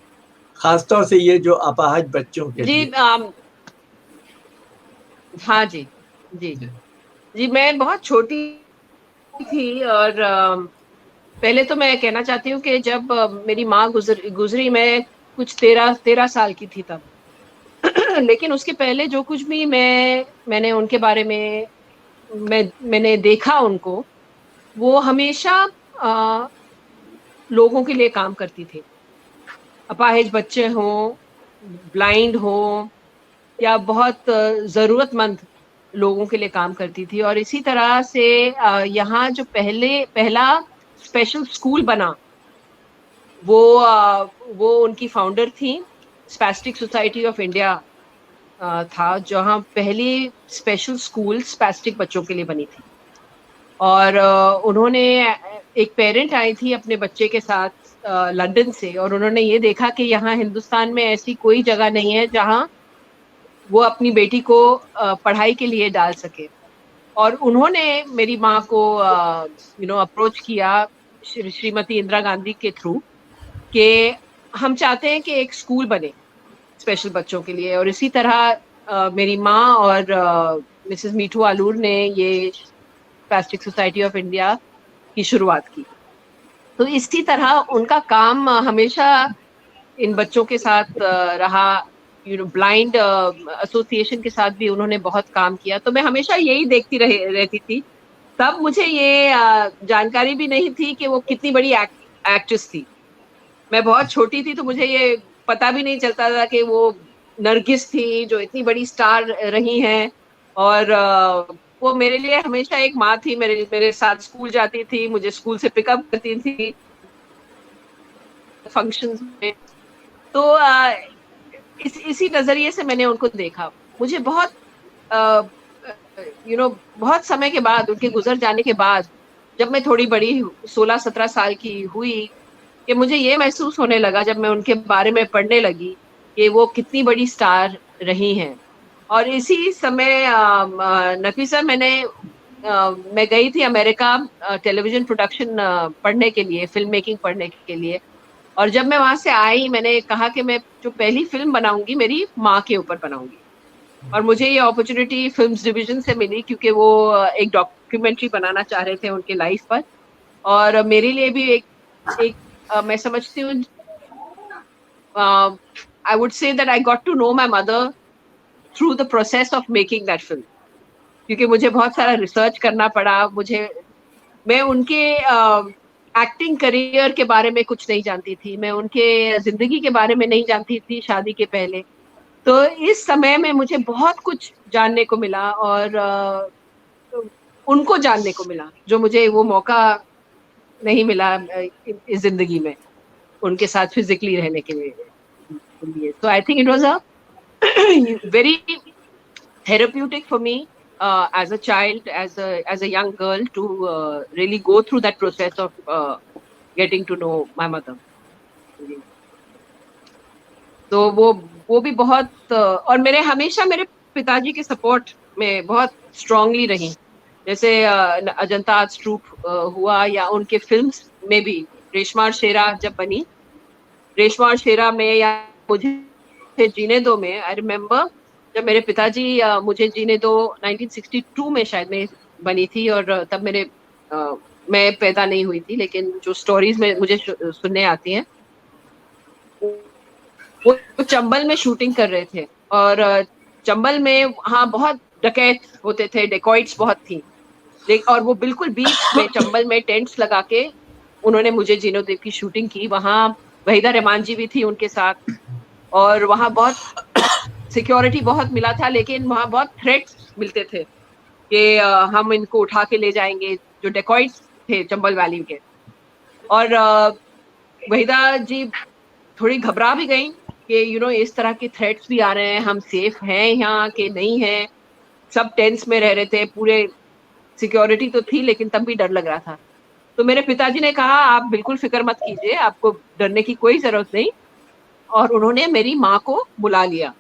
खासतौर से ये जो अपाहज बच्चों के जी। लिए। हाँ जी जी जी, मैं बहुत छोटी थी, और पहले तो मैं कहना चाहती हूँ कि जब मेरी माँ गुजरी, मैं कुछ 13 साल की थी तब। लेकिन उसके पहले जो कुछ भी मैंने उनके बारे में मैंने देखा उनको, वो हमेशा लोगों के लिए काम करती थी। अपाहिज बच्चे हों, ब्लाइंड हों, या बहुत ज़रूरतमंद लोगों के लिए काम करती थी। और इसी तरह से यहाँ जो पहला स्पेशल स्कूल बना, वो उनकी फाउंडर थी। स्पैस्टिक सोसाइटी ऑफ इंडिया था, जहाँ पहली स्पेशल स्कूल स्पैस्टिक बच्चों के लिए बनी थी। और उन्होंने, एक पेरेंट आई थी अपने बच्चे के साथ लंदन से, और उन्होंने ये देखा कि यहाँ हिंदुस्तान में ऐसी कोई जगह नहीं है जहाँ वो अपनी बेटी को पढ़ाई के लिए डाल सके। और उन्होंने मेरी माँ को अप्रोच किया श्रीमती इंदिरा गांधी के थ्रू, कि हम चाहते हैं कि एक स्कूल बने स्पेशल बच्चों के लिए। और इसी तरह मेरी माँ और मिसेस मीठू आलूर ने ये स्पैस्टिक सोसाइटी ऑफ इंडिया की शुरुआत की। तो इसी तरह उनका काम हमेशा इन बच्चों के साथ रहा। ब्लाइंड एसोसिएशन के साथ भी उन्होंने बहुत काम किया, तो मैं हमेशा यही देखती रहती थी। तब मुझे ये जानकारी भी नहीं थी कि वो कितनी बड़ी एक्ट्रेस थी। मैं बहुत छोटी थी, तो मुझे ये पता भी नहीं चलता था कि वो नरगिस थी जो इतनी बड़ी स्टार रही हैं। और वो मेरे लिए हमेशा एक माँ थी, मेरे साथ स्कूल जाती थी, मुझे स्कूल से पिकअप करती थी फंक्शंस में। तो इसी नजरिए से मैंने उनको देखा। मुझे बहुत बहुत समय के बाद, उनके गुजर जाने के बाद, जब मैं थोड़ी बड़ी 16-17 साल की हुई, कि मुझे ये महसूस होने लगा जब मैं उनके बारे में पढ़ने लगी कि वो कितनी बड़ी स्टार रही हैं। और इसी समय नफीसा मैं गई थी अमेरिका टेलीविजन प्रोडक्शन पढ़ने के लिए, फिल्म मेकिंग पढ़ने के लिए। और जब मैं वहां से आई, मैंने कहा कि मैं जो पहली फिल्म बनाऊंगी मेरी माँ के ऊपर बनाऊंगी। और मुझे ये अपॉर्चुनिटी फिल्म्स डिवीजन से मिली, क्योंकि वो एक डॉक्यूमेंट्री बनाना चाह रहे थे उनके लाइफ पर। और मेरे लिए भी एक मैं समझती हूँ, I would say that I got to know my mother through the process of making that film, क्योंकि मुझे बहुत सारा रिसर्च करना पड़ा। मैं उनके एक्टिंग करियर के बारे में कुछ नहीं जानती थी, मैं उनके जिंदगी के बारे में नहीं जानती थी शादी के पहले। तो इस समय में मुझे बहुत कुछ जानने को मिला और उनको जानने को मिला, जो मुझे वो मौका नहीं मिला इस जिंदगी में उनके साथ फिजिकली रहने के लिए। तो I think it was a very therapeutic for me as a child, as a young girl, to really go through that process of getting to know my mother. तो वो भी बहुत और मेरे हमेशा मेरे पिताजी के सपोर्ट में बहुत स्ट्रांगली रही। जैसे अजंता आर्ट्स ट्रूप हुआ, या उनके फिल्म्स में भी रेशमा और शेरा जब बनी, रेशमा और शेरा में या मुझे जीने दो में, आई रिमेम्बर जब मेरे पिताजी मुझे जीने दो 1962 में शायद में बनी थी, और तब मैं पैदा नहीं हुई थी, लेकिन जो स्टोरीज में मुझे सुनने आती हैं, वो चंबल में शूटिंग कर रहे थे। और चंबल में हाँ बहुत डकैत होते थे, डेकॉइट्स बहुत थी, और वो बिल्कुल बीच में चंबल में टेंट्स लगा के उन्होंने मुझे जीनो देव की शूटिंग की। वहाँ वहीदा रहमान जी भी थी उनके साथ, और वहाँ बहुत सिक्योरिटी बहुत मिला था, लेकिन वहाँ बहुत थ्रेट्स मिलते थे कि हम इनको उठा के ले जाएंगे, जो डेकॉइट्स थे चंबल वैली के। और वहीदा जी थोड़ी घबरा भी गई कि इस तरह के थ्रेट्स भी आ रहे हैं, हम सेफ हैं यहाँ कि नहीं है। सब टेंस में रह रहे थे, पूरे सिक्योरिटी तो थी, लेकिन तब भी डर लग रहा था। तो मेरे पिताजी ने कहा, आप बिल्कुल फिक्र मत कीजिए, आपको डरने की कोई जरूरत नहीं। और उन्होंने मेरी माँ को बुला लिया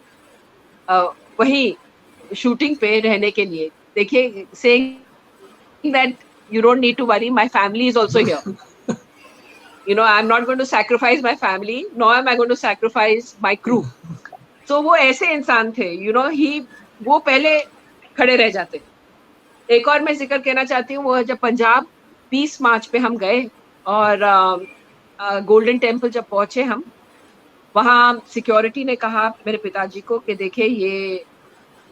वही शूटिंग पे रहने के लिए। देखिए, saying that you don't need to worry, my family is also here. I'm not going to sacrifice my family, nor am I going to sacrifice my crew. So वो ऐसे इंसान थे, वो पहले खड़े रह जाते। एक और मैं जिक्र कहना चाहती हूँ, वो जब पंजाब 20 मार्च पे हम गए और गोल्डन टेम्पल जब पहुंचे हम, वहाँ सिक्योरिटी ने कहा मेरे पिताजी को कि देखिए, ये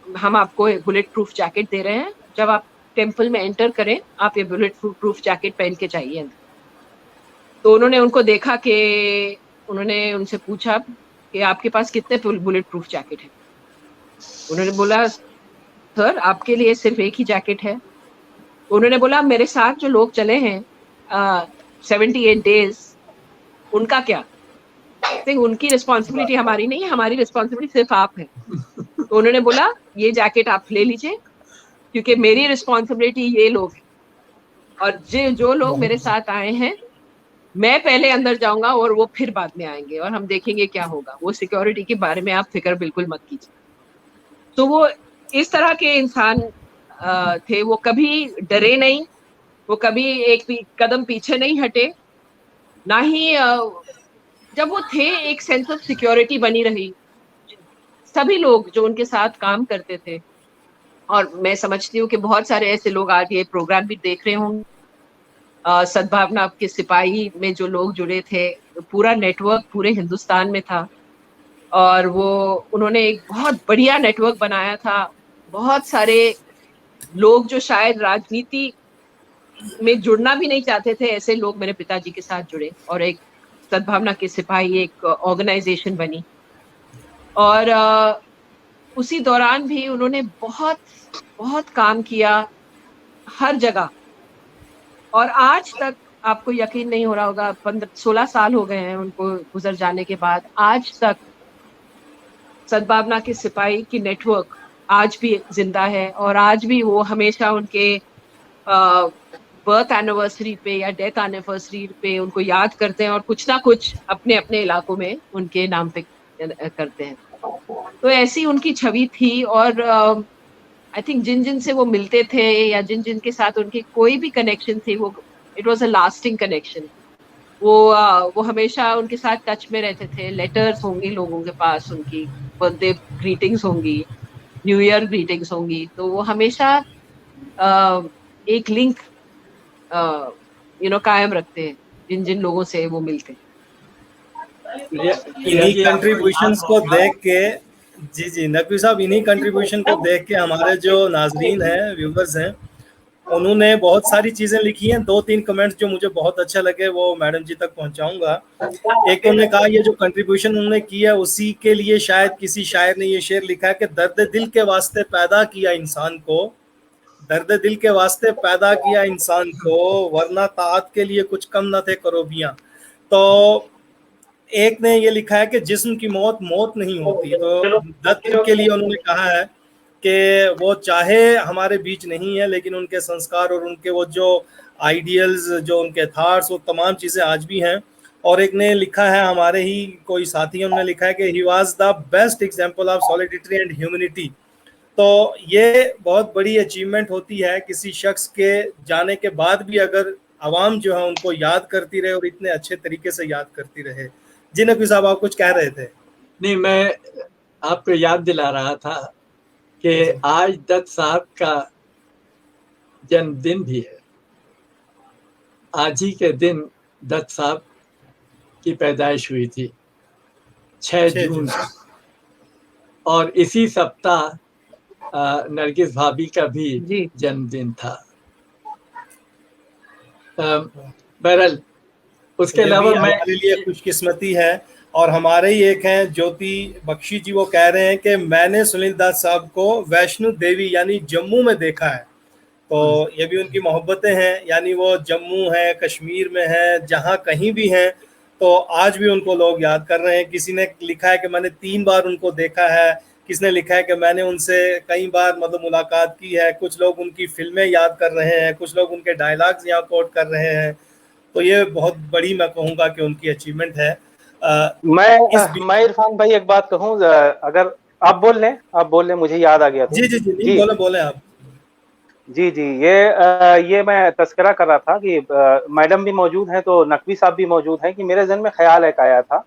हम आपको बुलेट प्रूफ जैकेट दे रहे हैं, जब आप टेम्पल में एंटर करें आप ये बुलेट प्रूफ जैकेट पहन के चाहिए। तो उन्होंने उनको देखा कि उन्होंने उनसे पूछा कि आपके पास कितने बुलेट प्रूफ जैकेट है। उन्होंने बोला, सर आपके लिए सिर्फ एक ही जैकेट है। उन्होंने बोला, मेरे साथ जो लोग चले हैं 78 डेज, उनका क्या? उनकी रिस्पॉन्सिबिलिटी हमारी नहीं है, हमारी रिस्पॉन्सिबिलिटी सिर्फ आप है। तो उन्होंने बोला, ये जैकेट आप ले लीजिए, क्योंकि मेरी रिस्पॉन्सिबिलिटी ये लोग हैं, और जो लोग मेरे साथ आए हैं, मैं पहले अंदर जाऊंगा और वो फिर बाद में आएंगे, और हम देखेंगे क्या होगा। वो सिक्योरिटी के बारे में आप फिक्र बिल्कुल मत कीजिए। तो वो इस तरह के इंसान थे, वो कभी डरे नहीं, वो कभी एक कदम पीछे नहीं हटे, ना ही जब वो थे एक सेंस ऑफ सिक्योरिटी बनी रही। सभी लोग जो उनके साथ काम करते थे, और मैं समझती हूँ कि बहुत सारे ऐसे लोग आज ये प्रोग्राम भी देख रहे होंगे, सद्भावना के सिपाही में जो लोग जुड़े थे, पूरा नेटवर्क पूरे हिंदुस्तान में था और वो उन्होंने एक बहुत बढ़िया नेटवर्क बनाया था। बहुत सारे लोग जो शायद राजनीति में जुड़ना भी नहीं चाहते थे, ऐसे लोग मेरे पिताजी के साथ जुड़े और एक सद्भावना के सिपाही एक ऑर्गेनाइजेशन बनी। और उसी दौरान भी उन्होंने बहुत बहुत काम किया हर जगह। और आज तक आपको यकीन नहीं हो रहा होगा, 16 साल हो गए हैं उनको गुजर जाने के बाद, आज तक सद्भावना के सिपाही की नेटवर्क आज भी जिंदा है और आज भी वो हमेशा उनके बर्थ एनिवर्सरी पे या डेथ एनिवर्सरी पे उनको याद करते हैं और कुछ ना कुछ अपने अपने इलाकों में उनके नाम पे करते हैं। तो ऐसी उनकी छवि थी और आई थिंक जिन जिन से वो मिलते थे या जिन जिन के साथ उनकी कोई भी कनेक्शन थी, वो it was a lasting connection. वो हमेशा उनके साथ टच में रहते थे। लेटर्स होंगी लोगों के पास, उनकी बर्थडे ग्रीटिंग्स होंगी, न्यू ईयर ग्रीटिंग्स होंगी, तो वो हमेशा एक लिंक कायम रखते हैं जिन जिन लोगों से वो मिलते हैं। इन्हीं कंट्रीब्यूशंस को देख के जी नकवी साहब, इन्हीं कंट्रीब्यूशन को देख के हमारे जो नाजरीन हैं, व्यूवर्स हैं, उन्होंने बहुत सारी चीजें लिखी हैं। 2-3 कमेंट्स जो मुझे बहुत अच्छा लगे वो मैडम जी तक पहुंचाऊंगा। एक उन्होंने कहा ये जो कंट्रीब्यूशन उन्होंने किया उसी के लिए शायद किसी शायर ने ये शेर लिखा है कि दर्द दिल के वास्ते पैदा किया इंसान को, दर्द दिल के वास्ते पैदा किया इंसान को, वरना ताअत के लिए कुछ कम न थे करोबियां। तो एक ने ये लिखा है कि जिस्म की मौत मौत नहीं होती। तो दर्द के लिए उन्होंने कहा है कि वो चाहे हमारे बीच नहीं है, लेकिन उनके संस्कार और उनके वो जो आइडियल्स, जो उनके थॉट्स, वो तमाम चीज़ें आज भी हैं। और एक ने लिखा है, हमारे ही कोई साथी, उन्होंने लिखा है कि he was the best example of solidity and humanity. तो ये बहुत बड़ी अचीवमेंट होती है किसी शख्स के जाने के बाद भी अगर आवाम जो है उनको याद करती रहे और इतने अच्छे तरीके से याद करती रहे। जी नकवी साहब, आप कुछ कह रहे थे? नहीं, मैं आपको याद दिला रहा था कि आज दत्त साहब का जन्मदिन भी है। आज ही के दिन दत्त साहब की पैदाइश हुई थी, 6 जून, और इसी सप्ताह नरगिस भाभी का भी जन्मदिन था। बहरहाल उसके अलावा हमारे लिए खुशकिस्मती है। और हमारे ही एक हैं ज्योति बख्शी जी, वो कह रहे हैं कि मैंने सुनील दत्त साहब को वैष्णो देवी यानी जम्मू में देखा है। तो ये भी उनकी मोहब्बतें हैं, यानी वो जम्मू है, कश्मीर में है, जहाँ कहीं भी हैं तो आज भी उनको लोग याद कर रहे हैं। किसी ने लिखा है कि मैंने 3 बार उनको देखा है, किसी ने लिखा है कि मैंने उनसे कई बार मुलाकात की है। कुछ लोग उनकी फिल्में याद कर रहे हैं, कुछ लोग उनके डायलॉग्स यहाँ कोट कर रहे हैं। तो ये बहुत बड़ी, मैं कहूँगा कि उनकी अचीवमेंट है। मैं इरफान भाई एक बात कहूँ, अगर आप बोल लें, मुझे याद आ गया था। जी बोले आप। जी, ये मैं तस्करा कर रहा था कि मैडम भी मौजूद हैं तो नकवी साहब भी मौजूद हैं कि मेरे जहन में ख्याल एक आया था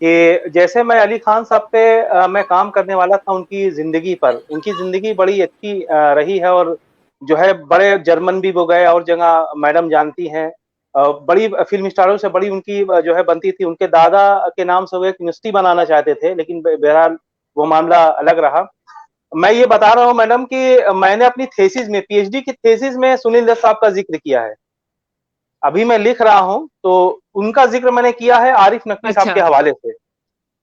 कि जैसे मैं अली खान साहब पे मैं काम करने वाला था उनकी जिंदगी पर। उनकी जिंदगी बड़ी अच्छी रही है और जो है बड़े जर्मन भी वो गए और जगह मैडम जानती हैं। बड़ी फिल्म स्टारों से बड़ी उनकी जो है बनती थी। उनके दादा के नाम से वो एक यूनिवर्सिटी बनाना चाहते थे, लेकिन बहरहाल वो मामला अलग रहा। मैं ये बता रहा हूँ मैडम कि मैंने अपनी थेसिस में, पीएचडी की थेसिस में सुनील दत्त साहब का जिक्र किया है। अभी मैं लिख रहा हूँ तो उनका जिक्र मैंने किया है आरिफ नकवी साहब के हवाले से।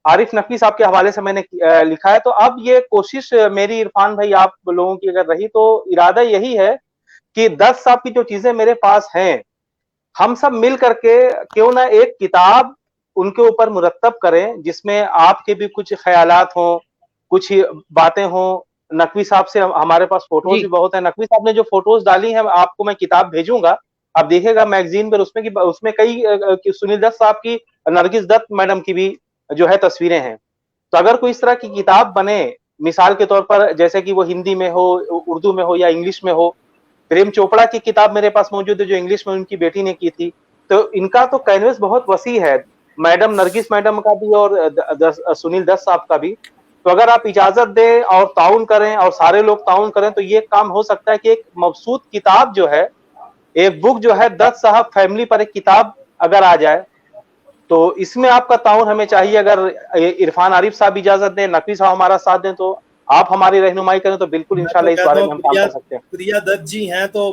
आरिफ नकवी साहब के हवाले से मैंने लिखा है। तो अब ये कोशिश मेरी, इरफान भाई, आप लोगों की अगर रही तो इरादा यही है कि दत्त साहब की जो चीजें मेरे पास हैं, हम सब मिल करके क्यों ना एक किताब उनके ऊपर मुरत्तब करें, जिसमें आपके भी कुछ ख्यालात हों, कुछ बातें हों। नकवी साहब से हमारे पास फोटोज भी बहुत है। नकवी साहब ने जो फोटोज डाली हैं, आपको मैं किताब भेजूंगा, आप देखिएगा मैगजीन पर, उसमें कई सुनील दत्त साहब की, नरगिस दत्त मैडम की भी जो है तस्वीरें हैं। तो अगर कोई इस तरह की किताब बने, मिसाल के तौर पर जैसे कि वो हिंदी में हो, उर्दू में हो या इंग्लिश में हो। प्रेम चोपड़ा की किताब मेरे पास मौजूद है जो इंग्लिश में उनकी बेटी ने की थी। तो इनका तो कैनवस बहुत वसी है, मैडम नरगिस मैडम का भी और सुनील दत्त साहब का भी। तो अगर आप इजाजत दें और ताउन करें और सारे लोग ताउन करें तो ये काम हो सकता है कि एक मबसूत किताब जो है एक बुक जो है दत्त साहब फैमिली पर एक किताब अगर आ जाए तो इसमें आपका ताउन हमें चाहिए। अगर इरफान आरिफ साहब इजाजत दें, नकवी साहब हमारा साथ दें, तो आप हमारी रहनुमाई करें तो बिल्कुल इंशाल्लाह इस बारे में हम काम कर सकते हैं। प्रिया दत्त जी हैं तो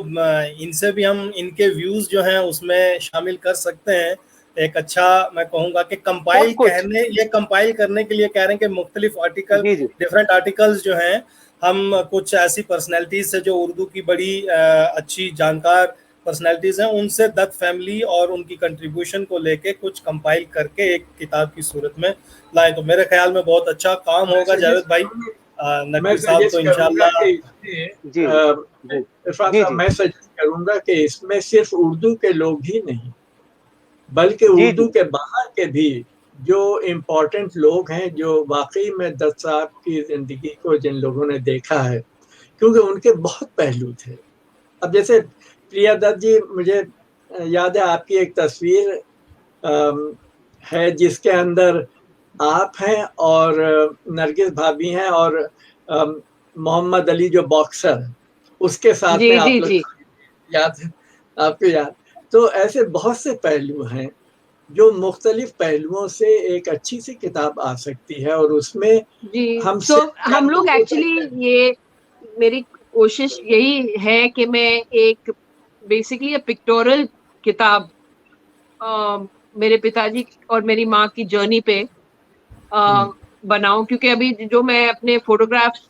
इनसे भी हम इनके व्यूज जो हैं उसमें शामिल कर सकते हैं। एक अच्छा मैं कहूंगा कि कंपाइल करने के लिए कह रहे हैं कि मुख्तलिफ आर्टिकल, डिफरेंट आर्टिकल्स जो हैं हम कुछ ऐसी पर्सनैलिटीज से जो उर्दू की बड़ी अच्छी जानकार पर्सनैलिटीज हैं उनसे दत्त फैमिली और उनकी कंट्रीब्यूशन को लेके कुछ कंपाइल करके एक किताब की सूरत में लाएं तो मेरे ख्याल में बहुत अच्छा काम होगा। जावेद भाई, नकवी साहब तो इंशाल्लाह मैं सजेस्ट करूंगा कि इसमें सिर्फ उर्दू के लोग ही नहीं बल्कि उर्दू के बाहर के भी जो इम्पोर्टेंट लोग हैं, जो वाकई में दत्त साहब की जिंदगी को जिन लोगों ने देखा है, क्योंकि उनके बहुत पहलू थे। अब जैसे प्रिया दत्त जी, मुझे याद है आपकी एक तस्वीर है जिसके अंदर आप हैं और नरगिस भाभी हैं और मोहम्मद अली जो बॉक्सर है उसके साथ में आप लोग याद है आपको याद। तो ऐसे बहुत से पहलू हैं जो मुख्तलिफ पहलुओं से एक अच्छी सी किताब आ सकती है और उसमें हम लोग एक्चुअली ये मेरी कोशिश यही है कि मैं एक बेसिकली पिक्टोरल किताब मेरे पिताजी और मेरी माँ की जर्नी पे बनाऊं, क्योंकि अभी जो मैं अपने फोटोग्राफ्स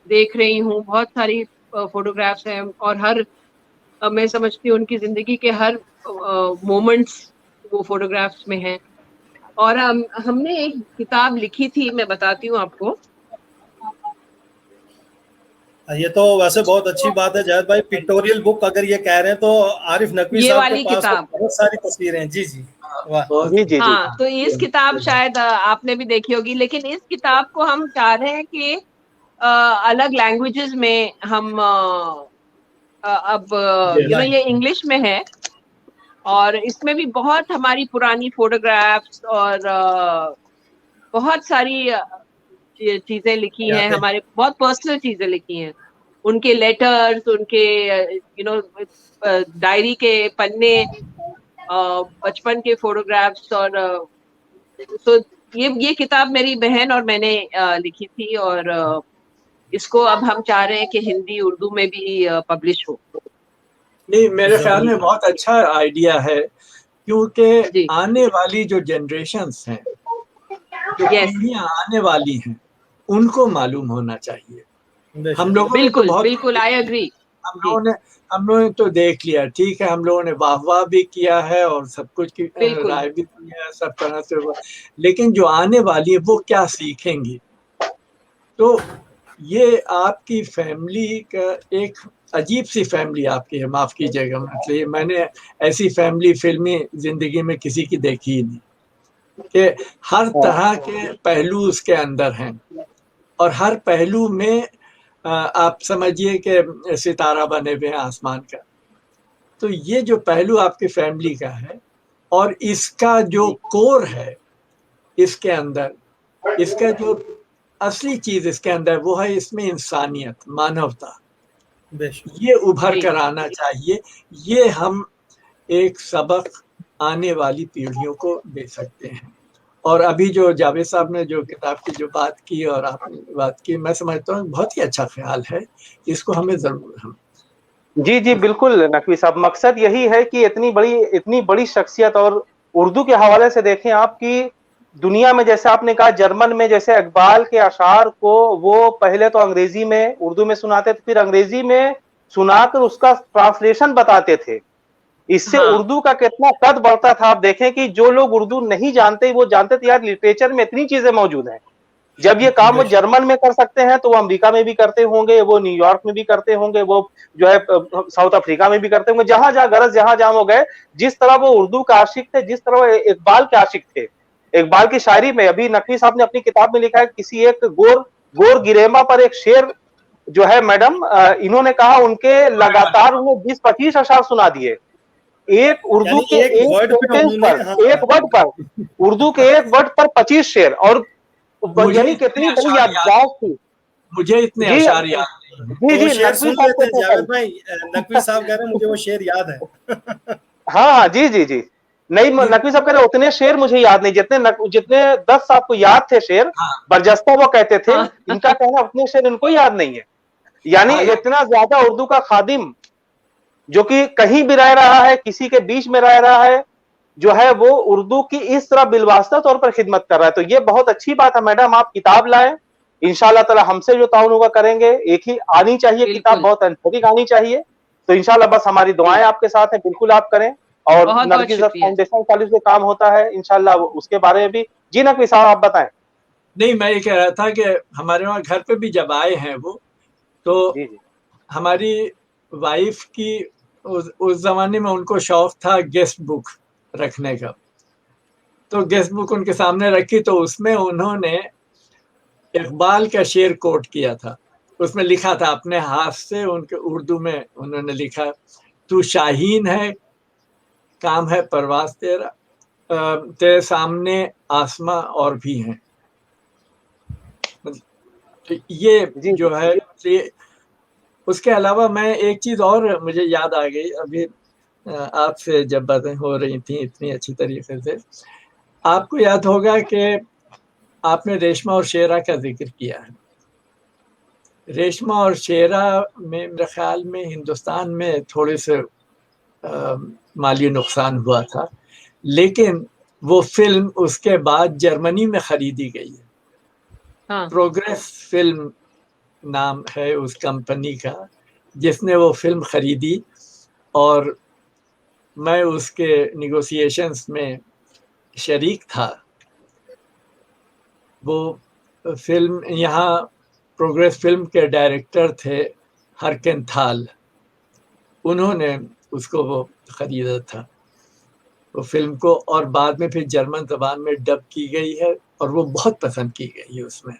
देख रही हूँ, बहुत सारी फोटोग्राफ्स हैं और हर मैं समझती हूँ उनकी जिंदगी के हर मोमेंट्स वो फोटोग्राफ्स में हैं। और हमने एक किताब लिखी थी, मैं बताती हूँ आपको। ये तो वैसे बहुत अच्छी बात है जावेद भाई, पिक्टोरियल बुक अगर ये कह रहे हैं तो आरिफ नकवी साहब के पास तो बहुत सारी तस्वीरें हैं। जी जी, वाह जी। हाँ, तो इस किताब शायद आपने भी देखी होगी, लेकिन इस किताब को हम चाह रहे हैं कि अलग लैंग्वेजेस में हम अब ये इंग्लिश में है और इसमें भी बहुत हमारी पुरानी फोटोग्राफ्स और बहुत सारी चीजें लिखी हैं, हमारे बहुत पर्सनल चीजें लिखी हैं, उनके लेटर्स, उनके डायरी के पन्ने, बचपन के फोटोग्राफ्स। और तो ये किताब मेरी बहन और मैंने लिखी थी और इसको अब हम चाह रहे हैं कि हिंदी उर्दू में भी पब्लिश हो। नहीं, मेरे ख्याल में बहुत अच्छा आइडिया है, क्योंकि आने वाली जो जनरेशन्स हैं, जो पीढ़ियां आने वाली हैं, उनको मालूम होना चाहिए। हम लोगों बिल्कुल आई एग्री। हम लोगों ने तो देख लिया, ठीक है, हम लोगों ने वाह भी किया है और सब कुछ की राय भी दी है सब तरह से, लेकिन जो आने वाली है वो क्या सीखेंगी। तो ये आपकी फैमिली का एक अजीब सी फैमिली आपकी है, माफ कीजिएगा, मतलब मैंने ऐसी फैमिली फिल्मी जिंदगी में किसी की देखी ही नहीं, कि हर तरह के पहलू उसके अंदर हैं और हर पहलू में आप समझिए कि सितारा बने हुए हैं आसमान का। तो ये जो पहलू आपकी फैमिली का है और इसका जो कोर है इसके अंदर, इसका जो असली चीज इसके अंदर वो है इसमें इंसानियत, मानवता, ये उभर कर आना चाहिए। ये हम एक सबक आने वाली पीढ़ियों को दे सकते हैं। और अभी जो जावेद साहब ने जो किताब की जो बात की और आपने बात की, मैं समझता हूँ बहुत ही अच्छा ख्याल है, इसको हमें जरूर हम जी बिल्कुल नकवी साहब, मकसद यही है कि इतनी बड़ी शख्सियत, और उर्दू के हवाले से देखें आप कि दुनिया में, जैसे आपने कहा जर्मन में, जैसे इकबाल के अशार को वो पहले तो अंग्रेजी में उर्दू में सुनाते थे, फिर अंग्रेजी में सुनाकर उसका ट्रांसलेशन बताते थे। इससे उर्दू का कितना कद बढ़ता था। आप देखें कि जो लोग उर्दू नहीं जानते वो जानते थे यार लिटरेचर में इतनी चीजें मौजूद हैं। जब ये काम वो जर्मन में कर सकते हैं तो वो अमेरिका में भी करते होंगे, वो न्यूयॉर्क में भी करते होंगे, वो जो है साउथ अफ्रीका में भी करते होंगे, जहां जहां गरज जहां जहां वो गए। जिस तरह वो उर्दू का आशिक थे, जिस तरह वो इकबाल के आशिक थे, इकबाल की शायरी में अभी नकवी साहब ने अपनी किताब में लिखा है, किसी एक गोर गिरेमा पर एक शेर जो है मैडम, इन्होंने कहा उनके लगातार उन्हें 20-25 अशार सुना दिए। एक उर्दू के एक वर्ड पर उर्दू के एक वर्ड पर 25 शेर, और यानी कितनी बड़ी याददाश्त थी। मुझे इतने जी अशार याद नहीं है। जी तो जी, शेर नकवी सुन साहब लेते को हैं तो जावेद भाई। नकवी साहब कह रहे हैं मुझे वो शेर याद है। हाँ हाँ, जी जी जी। नहीं, नकवी साहब कह रहे उतने शेर मुझे याद नहीं, जितने 10 आपको याद थे शेर, हाँ बरजस्ता वो कहते थे, हाँ। इनका कहना उतने शेर इनको याद नहीं है। यानी हालांकि इतना ज्यादा उर्दू का खादिम जो कि कहीं भी रह रहा है, किसी के बीच में रह रहा है, जो है वो उर्दू की इस तरह बिलवास्ता तौर पर खिदमत कर रहा है। तो ये बहुत अच्छी बात है मैडम, आप किताब लाएं, इंशाल्लाह ताला हमसे जो ताउन होगा करेंगे। एक ही आनी चाहिए किताब, बिल्कुल, बहुत एंथेटिक आनी चाहिए। तो इंशाल्लाह बस हमारी जी, दुआएं आपके साथ हैं, बिल्कुल आप करें। और बहुत-बहुत नरगिस शुक्रिया जी। फाउंडेशन कॉलेज में काम होता है इंशाल्लाह, उसके बारे में भी। जी नकवी साहब आप बताएं। नहीं, मैं ये कह रहा था कि हमारे वहाँ घर पे भी जब आए हैं वो, तो जी जी हमारी वाइफ की उस जमाने में उनको शौक था गेस्ट बुक रखने का। तो गेस्ट बुक उनके सामने रखी, तो उसमें उन्होंने इकबाल का शेर कोट किया था। उसमें लिखा था अपने हाथ से, उनके उर्दू में उन्होंने लिखा, तू शाहीन है, काम है परवाज तेरा, तेरे सामने आसमां और भी हैं। तो ये जी जी जो है, ये उसके अलावा मैं एक चीज और मुझे याद आ गई अभी, आपसे जब बातें हो रही थी इतनी अच्छी तरीके से, आपको याद होगा कि आपने रेशमा और शेरा का जिक्र किया है। रेशमा और शेरा में मेरे ख्याल में हिंदुस्तान में थोड़े से माली नुकसान हुआ था, लेकिन वो फिल्म उसके बाद जर्मनी में खरीदी गई है। हाँ, प्रोग्रेस फिल्म नाम है उस कंपनी का जिसने वो फिल्म खरीदी, और मैं उसके निगोशिएशंस में शरीक था। वो फिल्म यहाँ प्रोग्रेस फिल्म के डायरेक्टर थे हरकिन थाल, उन्होंने उसको वो खरीदा था वो फिल्म को, और बाद में फिर जर्मन जबान में डब की गई है, और वो बहुत पसंद की गई है उसमें,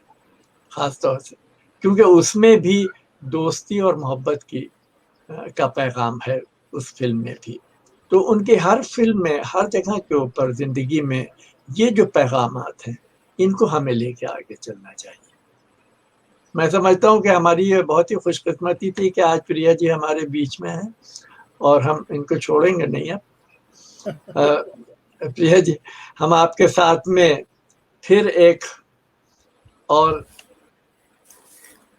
खास तौर से क्योंकि उसमें भी दोस्ती और मोहब्बत की का पैगाम है उस फिल्म में भी। तो उनकी हर फिल्म में, हर जगह के ऊपर जिंदगी में ये जो पैगामात हैं, इनको हमें लेके आगे चलना चाहिए। मैं समझता हूँ कि हमारी ये बहुत ही खुशकिस्मती थी कि आज प्रिया जी हमारे बीच में हैं, और हम इनको छोड़ेंगे नहीं अब। प्रिया जी, हम आपके साथ में फिर एक और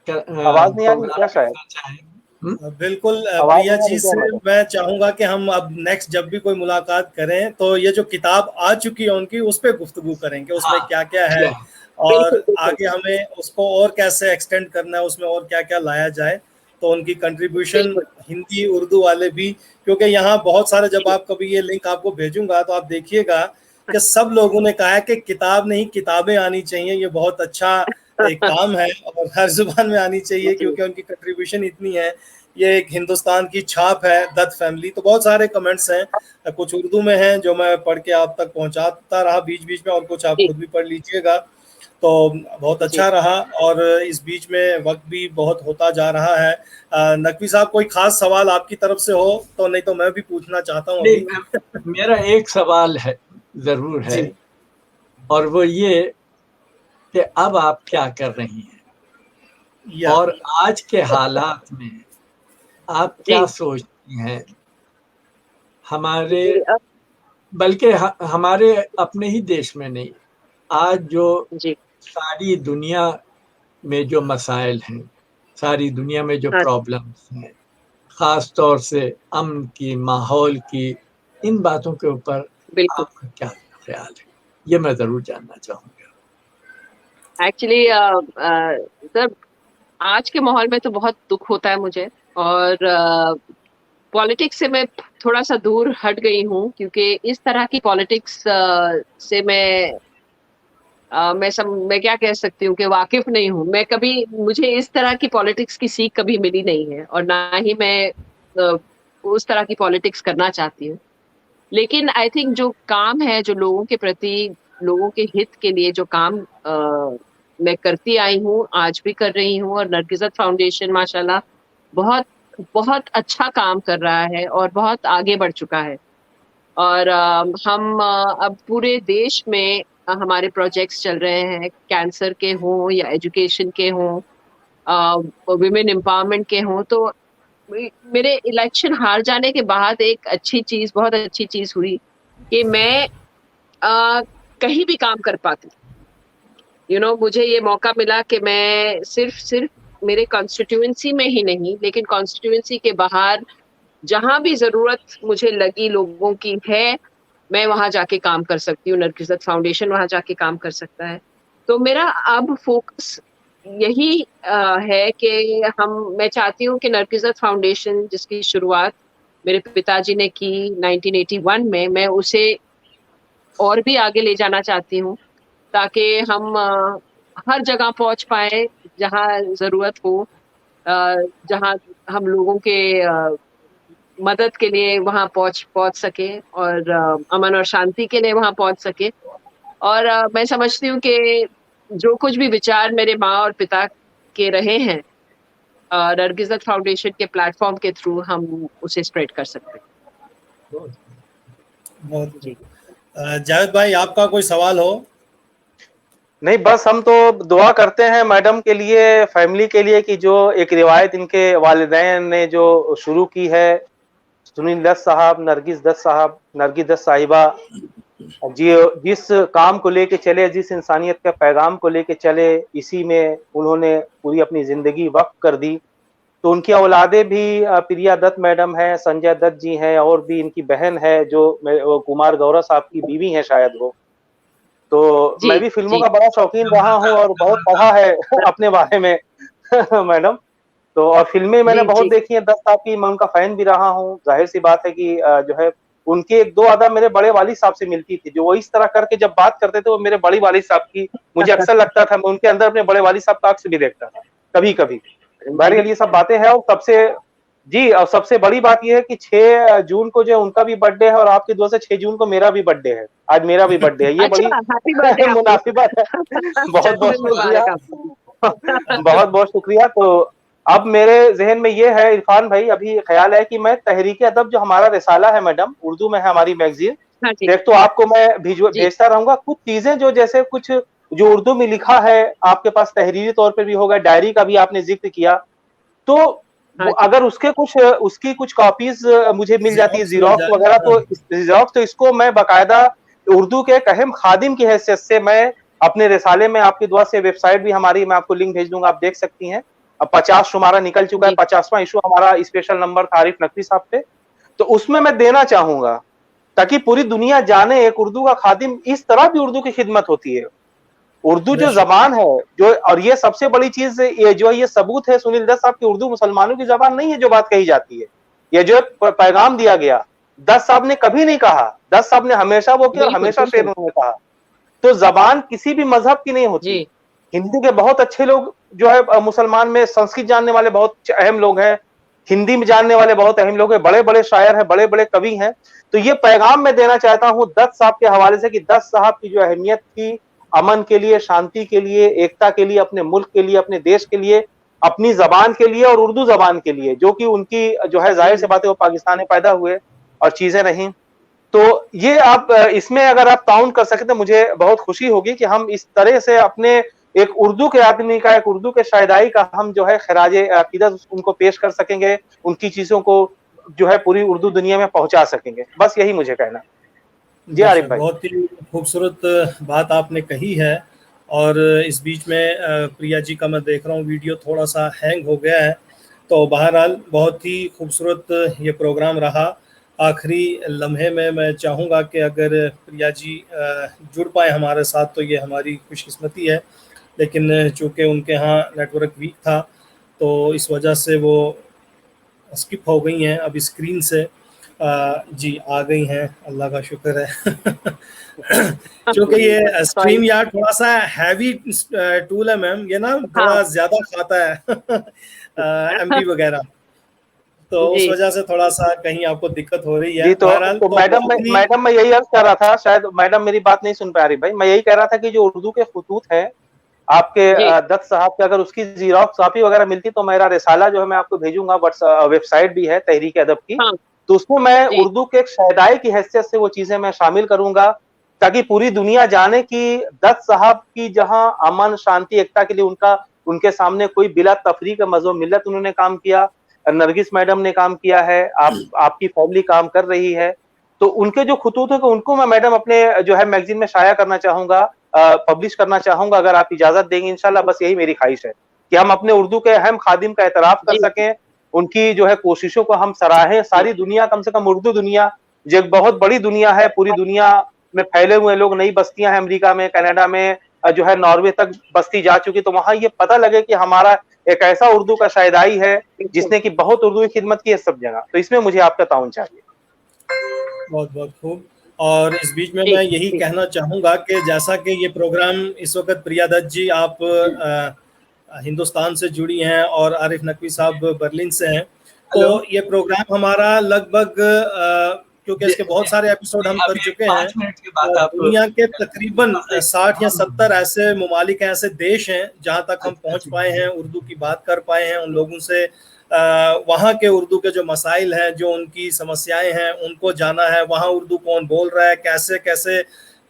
आवाज नहीं आ रही क्या प्रोग्राम शायद? करना चाहेंगे। बिल्कुल आवाज प्रिया नहीं आ जी रही क्या से मैडम? मैं चाहूंगा कि हम अब नेक्स्ट जब भी कोई मुलाकात करें तो ये जो किताब आ चुकी है उनकी, उस पर गुफ्तगू करेंगे, उसमें हाँ, क्या क्या है बिल्कुल और आगे हमें उसको और कैसे एक्सटेंड करना है, उसमें और क्या क्या लाया जाए। तो उनकी कंट्रीब्यूशन बिल्कुल हिंदी उर्दू वाले भी, क्योंकि यहाँ बहुत सारे, जब आप कभी ये लिंक आपको भेजूंगा तो आप देखिएगा कि सब लोगों ने कहा है कि किताब नहीं किताबें आनी चाहिए, ये बहुत अच्छा एक काम है और हर जुबान में आनी चाहिए जी क्योंकि उनकी कंट्रीब्यूशन इतनी है। ये एक हिंदुस्तान की छाप है दत्त फैमिली। तो बहुत सारे कमेंट्स हैं, कुछ उर्दू में हैं जो मैं पढ़ के आप तक पहुंचाता रहा बीच बीच में, और कुछ आप जी खुद भी पढ़ लीजिएगा। तो बहुत जी अच्छा रहा, और इस बीच में वक्त भी बहुत होता जा रहा है। नकवी साहब कोई खास सवाल आपकी तरफ से हो तो, नहीं तो मैं भी पूछना चाहता हूँ नहीं, अभी। मेरा एक सवाल है, जरूर है, जी और वो ये कि अब आप क्या कर रही हैं, या और आज के हालात में आप जी क्या सोचती हैं हमारे, जी बल्कि हमारे अपने ही देश में नहीं, आज जो जी सारी दुनिया में जो मसाइल हैं, सारी दुनिया में जो हाँ प्रॉब्लम्स हैं, खास तौर से अमन की, माहौल की, इन बातों के ऊपर बिल्कुल। आपका क्या ख्याल है, ये मैं जरूर जानना चाहूंगा। एक्चुअली सर, आज के माहौल में तो बहुत दुख होता है मुझे, और पॉलिटिक्स से मैं थोड़ा सा दूर हट गई हूँ, क्योंकि इस तरह की पॉलिटिक्स से मैं क्या कह सकती हूँ कि वाकिफ नहीं हूँ मैं। कभी मुझे इस तरह की पॉलिटिक्स की सीख कभी मिली नहीं है, और ना ही मैं उस तरह की पॉलिटिक्स करना चाहती हूँ। लेकिन आई थिंक जो काम है, जो लोगों के प्रति, लोगों के हित के लिए जो काम मैं करती आई हूँ, आज भी कर रही हूँ, और नरगिसत फाउंडेशन माशाल्लाह बहुत बहुत अच्छा काम कर रहा है और बहुत आगे बढ़ चुका है। और हम अब पूरे देश में हमारे प्रोजेक्ट्स चल रहे हैं, कैंसर के हों या एजुकेशन के हों, विमेन एम्पावरमेंट के हों। तो मेरे इलेक्शन हार जाने के बाद एक अच्छी चीज, बहुत अच्छी चीज हुई कि मैं कहीं भी काम कर पाती। मुझे ये मौका मिला कि मैं सिर्फ मेरे कॉन्स्टिट्यूएंसी में ही नहीं, लेकिन कॉन्स्टिट्यूएंसी के बाहर जहां भी जरूरत मुझे लगी लोगों की है, मैं वहां जाके काम कर सकती हूँ। नरगिसत फाउंडेशन वहां जाके काम कर सकता है। तो मेरा अब फोकस यही है कि मैं चाहती हूँ कि नरगिसत फाउंडेशन, जिसकी शुरुआत मेरे पिताजी ने की 1981 में, मैं उसे और भी आगे ले जाना चाहती हूँ, ताकि हम हर जगह पहुंच पाए जहाँ जरूरत हो, जहाँ हम लोगों के मदद के लिए वहां पहुंच सके, और अमन और शांति के लिए वहां पहुंच सके। और मैं समझती हूँ कि जो कुछ भी विचार मेरे माँ और पिता के रहे हैं, नरगिसत फाउंडेशन के प्लेटफॉर्म के थ्रू हम उसे स्प्रेड कर सकते हैं। बहुत जी। जावेद भाई, आपका कोई सवाल हो? नहीं, बस हम तो दुआ करते हैं मैडम के लिए, फैमिली के लिए, कि जो एक रिवायत इनके वालिदैन ने जो शुरू की है, सुनील दत्त साहब, नरगिस दत्त साहब, नरगिस दत्त साहिबा, जिस काम को लेके चले, जिस इंसानियत के पैगाम को लेके चले, इसी में उन्होंने पूरी अपनी जिंदगी वक्फ कर दी। तो उनकी औलादे भी, प्रिया दत्त मैडम है, संजय दत्त जी हैं, और भी इनकी बहन है जो कुमार गौरव साहब की बीवी है शायद वो। तो मैं भी फिल्मों का बड़ा शौकीन रहा हूँ और बहुत पढ़ा है अपने बारे में मैडम। तो और फिल्में मैंने बहुत देखी हैं दत्त साहब की, मैं उनका फैन भी रहा हूँ। जाहिर सी बात है कि जो है उनके एक दो अदा मेरे बड़े वालिद साहब से मिलती थी, जो वो इस तरह करके जब बात करते थे, वो मेरे बड़ी वालिद साहब की, मुझे अक्सर लगता था मैं उनके अंदर अपने बड़े वालिद साहब का अक्स भी देखता था कभी कभी। बहरहाल ये सब बातें हैं। और सबसे बड़ी बात यह है कि 6 जून को जो उनका भी बर्थडे है, और आपकी दुआ से 6 जून को मेरा भी बर्थडे है। आज मेरा भी बर्थडे है, ये बड़ी मुनासिबत है। बहुत बहुत शुक्रिया, बहुत बहुत शुक्रिया। तो अब मेरे जहन में ये है इरफान भाई, अभी ख्याल है कि मैं तहरीक अदब जो हमारा रिसाला है मैडम, उर्दू में है हमारी मैगजीन, एक तो आपको मैं भेजता रहूंगा कुछ चीजें, जो जैसे कुछ जो उर्दू में लिखा है, आपके पास तहरीरी तौर पर भी होगा, डायरी का भी आपने जिक्र किया, तो अगर उसकी कुछ कॉपीज मुझे मिल जाती है, जीरोक्स वगैरह, तो इसको मैं बाकायदा उर्दू के एक अहम खादिम की हैसियत से मैं अपने रिसाले में, आपकी दुआ से वेबसाइट भी हमारी, मैं आपको लिंक भेज दूंगा, आप देख सकती हैं। अब 50 शुमारा निकल चुका है, 50वां इशू हमारा स्पेशल नंबर था आरिफ नकवी साहब पे, तो उसमें मैं देना चाहूंगा ताकि पूरी दुनिया जाने एक उर्दू का खादिम इस तरह भी उर्दू की खिदमत होती है। उर्दू जो जबान है, जो, और ये सबसे बड़ी चीज ये सबूत है सुनील दत्त साहब की, उर्दू मुसलमानों की जबान नहीं है जो बात कही जाती है, ये जो पैगाम दिया गया, दत्त साहब ने कभी नहीं कहा, दत्त साहब ने हमेशा वो किया और हमेशा शेर उन्होंने कहा। तो जबान किसी भी मजहब की नहीं होती। हिंदी के बहुत अच्छे लोग जो है मुसलमान में, संस्कृत जानने वाले बहुत अहम लोग हैं, हिंदी में जानने वाले बहुत अहम लोग हैं, बड़े बड़े शायर हैं, बड़े बड़े कवि हैं। तो ये पैगाम मैं देना चाहता हूँ दत्त साहब के हवाले से कि दत्त साहब की जो अहमियत थी अमन के लिए, शांति के लिए, एकता के लिए, अपने मुल्क के लिए, अपने देश के लिए, अपनी जबान के लिए और उर्दू जबान के लिए, जो कि उनकी जो है जाहिर सी बात है वो पाकिस्तान में पैदा हुए और चीजें नहीं। तो ये आप इसमें अगर आप ताउन कर सके तो मुझे बहुत खुशी होगी कि हम इस तरह से अपने एक उर्दू के आदमी का, एक उर्दू के शायदाई का हम जो है खराजे अकीदत उनको पेश कर सकेंगे, उनकी चीजों को जो है पूरी उर्दू दुनिया में पहुंचा सकेंगे। बस यही मुझे कहना। जी आरिफ भाई, बहुत ही खूबसूरत बात आपने कही है। और इस बीच में प्रिया जी का मैं देख रहा हूँ वीडियो थोड़ा सा हैंग हो गया है, तो बहरहाल बहुत ही खूबसूरत ये प्रोग्राम रहा। आखिरी लम्हे में मैं चाहूँगा कि अगर प्रिया जी जुड़ पाए हमारे साथ तो ये हमारी खुशकिस्मती है, लेकिन चूँकि उनके यहाँ नेटवर्क वीक था तो इस वजह से वो स्किप हो गई हैं अब स्क्रीन से। जी आ गई हैं, अल्लाह का शुक्र है। क्योंकि ये स्ट्रीम यार थोड़ा सा हैवी टूल है मैम, ये ना थोड़ा ज्यादा खाता है एमबी वगैरह, तो उस वजह से थोड़ा सा कहीं आपको दिक्कत हो रही है। जी, तो मैडम मैं यही अर्ज कर रहा था, शायद मैडम मेरी बात नहीं सुन पा रही भाई, मैं यही कह रहा था कि जो उर्दू के खुतूत है आपके दत्त साहब के, अगर उसकी जीरोक्स कॉपी वगैरह मिलती तो मेरा रिसाला जो है मैं आपको भेजूंगा, वेबसाइट भी है तहरीक अदब की, तो उसमें मैं उर्दू के एक शायदाई की हैसियत से वो चीजें मैं शामिल करूंगा ताकि पूरी दुनिया जाने कि दत्त साहब की जहां अमन, शांति, एकता के लिए उनका उनके सामने कोई बिला तफरीक मज़हब मिल्लत उन्होंने काम किया। नरगिस मैडम ने काम किया है, आपकी फैमिली काम कर रही है। तो उनके जो खुतूत है उनको मैं मैडम अपने जो है मैगजीन में शाया करना चाहूंगा, पब्लिश करना चाहूंगा, अगर आप इजाजत देंगे इंशाल्लाह। बस यही मेरी ख्वाहिश है कि हम अपने उर्दू के अहम खादिम का एतराफ कर सकें, उनकी जो है कोशिशों को हम सराहें। सारी दुनिया, कम से कम उर्दू दुनिया जो एक बहुत बड़ी दुनिया है, पूरी दुनिया में फैले हुए लोग, नई बस्तियां हैं अमेरिका में, कनाडा में, जो है नॉर्वे तक बस्ती जा चुकी, तो वहां ये पता लगे कि हमारा एक ऐसा उर्दू का शायदाई है जिसने की बहुत उर्दू की खिदमत की है सब जगह। तो इसमें मुझे आपका ताउन चाहिए। बहुत बहुत खूब। और इस बीच में मैं यही कहना चाहूँगा कि जैसा कि ये प्रोग्राम इस वक्त प्रिया दत्त जी आप हिंदुस्तान से जुड़ी हैं और आरिफ नकवी साहब बर्लिन से हैं, तो ये प्रोग्राम हमारा लगभग क्योंकि इसके बहुत सारे एपिसोड हम कर चुके हैं, तो दुनिया के तकरीबन 60 या 70 ऐसे ममालिक हैं, ऐसे देश हैं जहाँ तक हम पहुँच पाए हैं, उर्दू की बात कर पाए हैं, उन लोगों से वहाँ के उर्दू के जो मसाइल हैं, जो उनकी समस्याएं हैं, उनको जाना है, वहाँ उर्दू कौन बोल रहा है, कैसे कैसे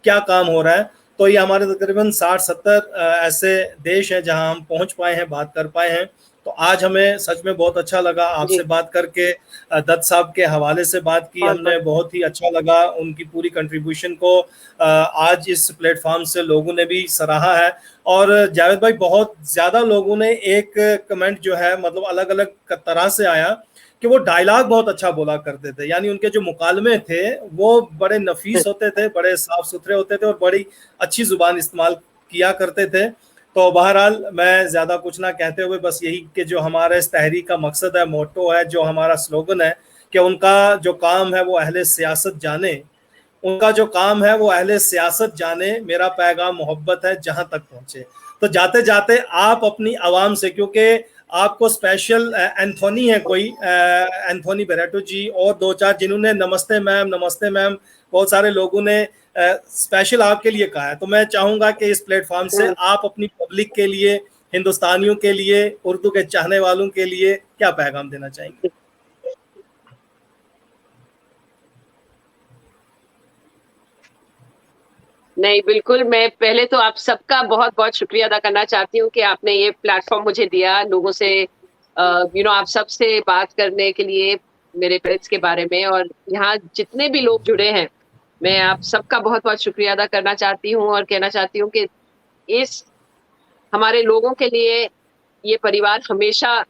क्या काम हो रहा है। तो ये हमारे तकरीबन 60-70 ऐसे देश हैं जहाँ हम पहुँच पाए हैं, बात कर पाए हैं। तो आज हमें सच में बहुत अच्छा लगा आपसे बात करके, दत्त साहब के हवाले से बात की हमने, बहुत ही अच्छा लगा। उनकी पूरी कंट्रीब्यूशन को आज इस प्लेटफॉर्म से लोगों ने भी सराहा है। और जावेद भाई, बहुत ज़्यादा लोगों ने एक कमेंट जो है मतलब अलग अलग तरह से आया कि वो डायलॉग बहुत अच्छा बोला करते थे, यानी उनके जो मुकालमे थे वो बड़े नफीस होते थे, बड़े साफ सुथरे होते थे और बड़ी अच्छी जुबान इस्तेमाल किया करते थे। तो बहरहाल मैं ज़्यादा कुछ ना कहते हुए बस यही कि जो हमारे इस तहरीक का मकसद है, मोटो है, जो हमारा स्लोगन है कि उनका जो काम है वो अहले सियासत जाने, उनका जो काम है वो अहले सियासत जाने, मेरा पैगाम मोहब्बत है जहां तक पहुंचे। तो जाते जाते आप अपनी आवाम से, क्योंकि आपको स्पेशल एंथोनी है कोई, एंथोनी बेरेटो जी और 2-4 जिन्होंने नमस्ते मैम बहुत सारे लोगों ने स्पेशल आपके लिए कहा है। तो मैं चाहूंगा कि इस प्लेटफॉर्म से आप अपनी पब्लिक के लिए, हिंदुस्तानियों के लिए, उर्दू के चाहने वालों के लिए क्या पैगाम देना चाहेंगे? नहीं, बिल्कुल। मैं पहले तो आप सबका बहुत बहुत शुक्रिया अदा करना चाहती हूँ कि आपने ये प्लेटफॉर्म मुझे दिया, लोगों से आप सबसे बात करने के लिए मेरे पेरेंट्स के बारे में, और यहाँ जितने भी लोग जुड़े हैं, मैं आप सबका बहुत बहुत शुक्रिया अदा करना चाहती हूँ और कहना चाहती हूँ कि इस हमारे लोगों के लिए ये परिवार हमेशा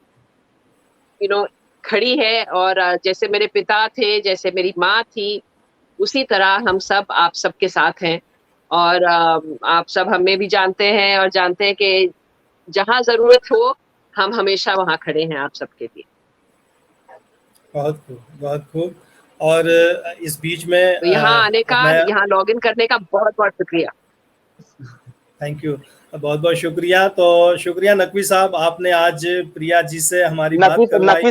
खड़ी है, और जैसे मेरे पिता थे, जैसे मेरी माँ थी, उसी तरह हम सब आप सबके साथ हैं। और आप सब हमें भी जानते हैं और जानते हैं कि जहां जरूरत हो हम हमेशा वहां खड़े हैं आप सबके लिए। बहुत खूब, बहुत खूब। और इस बीच में तो यहाँ आने का, यहाँ लॉग इन करने का बहुत बहुत शुक्रिया। थैंक यू, बहुत बहुत शुक्रिया। तो शुक्रिया नकवी साहब, आपने आज प्रिया जी से हमारी बात करवाई।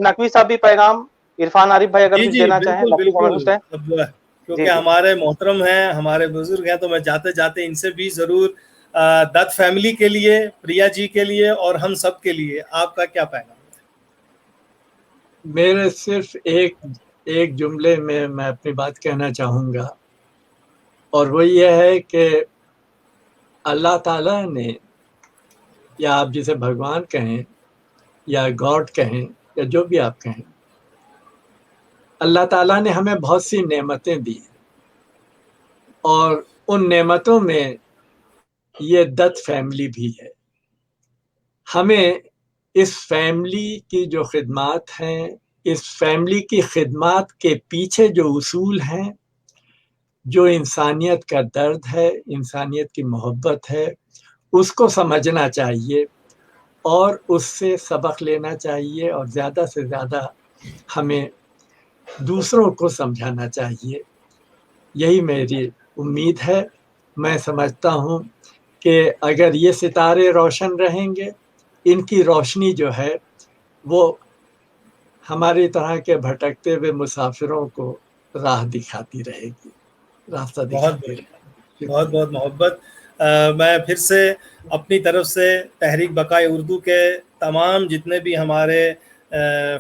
नकवी साहब भी पैगाम, इरफान आरिफ भाई अगर कुछ देना चाहें। क्योंकि हमारे मोहतरम हैं, हमारे बुजुर्ग हैं, तो मैं जाते जाते इनसे भी जरूर दत्त फैमिली के लिए, प्रिया जी के लिए और हम सब के लिए आपका क्या पैगाम है? मेरे सिर्फ एक जुमले में मैं अपनी बात कहना चाहूँगा, और वो ये है कि अल्लाह ताला ने, या आप जिसे भगवान कहें या गॉड कहें या जो भी आप कहें, अल्लाह ताला ने हमें बहुत सी नेमतें दी हैं, और उन नेमतों में ये दत्त फैमिली भी है। हमें इस फैमिली की जो खिदमात हैं, इस फैमिली की खिदमात के पीछे जो उसूल हैं, जो इंसानियत का दर्द है, इंसानियत की मोहब्बत है, उसको समझना चाहिए और उससे सबक लेना चाहिए, और ज़्यादा से ज़्यादा हमें दूसरों को समझाना चाहिए। यही मेरी उम्मीद है। मैं समझता हूँ कि अगर ये सितारे रोशन रहेंगे, इनकी रोशनी जो है वो हमारी तरह के भटकते हुए मुसाफिरों को राह दिखाती रहेगी, रास्ता दिखाती रहेगी। बहुत बहुत मोहब्बत। मैं फिर से अपनी तरफ से तहरीक बकाए उर्दू के तमाम जितने भी हमारे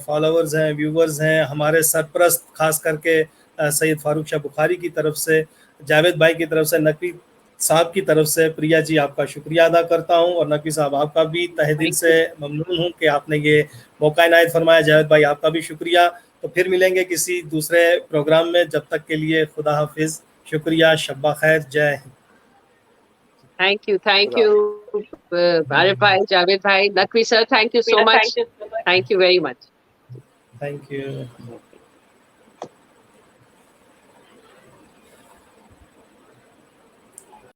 फॉलोअर्स हैं, व्यूवर्स हैं, हमारे सरपरस्त खास करके सैयद फारूक शाह बुखारी की तरफ से, जावेद भाई की तरफ से, नकवी साहब की तरफ से प्रिया जी आपका शुक्रिया अदा करता हूं, और नकवी साहब आपका भी तहे दिल से ममनून हूं कि आपने ये मौका इनायत फरमाया। जावेद भाई आपका भी शुक्रिया। तो फिर मिलेंगे किसी दूसरे प्रोग्राम में, जब तक के लिए खुदा हाफिज, शुक्रिया, शब्बा खैर, जय हिंद। थैंक यू आरिफ भाई, जावेद भाई, Naqvi sir, thank you so much, thank you very much, thank you.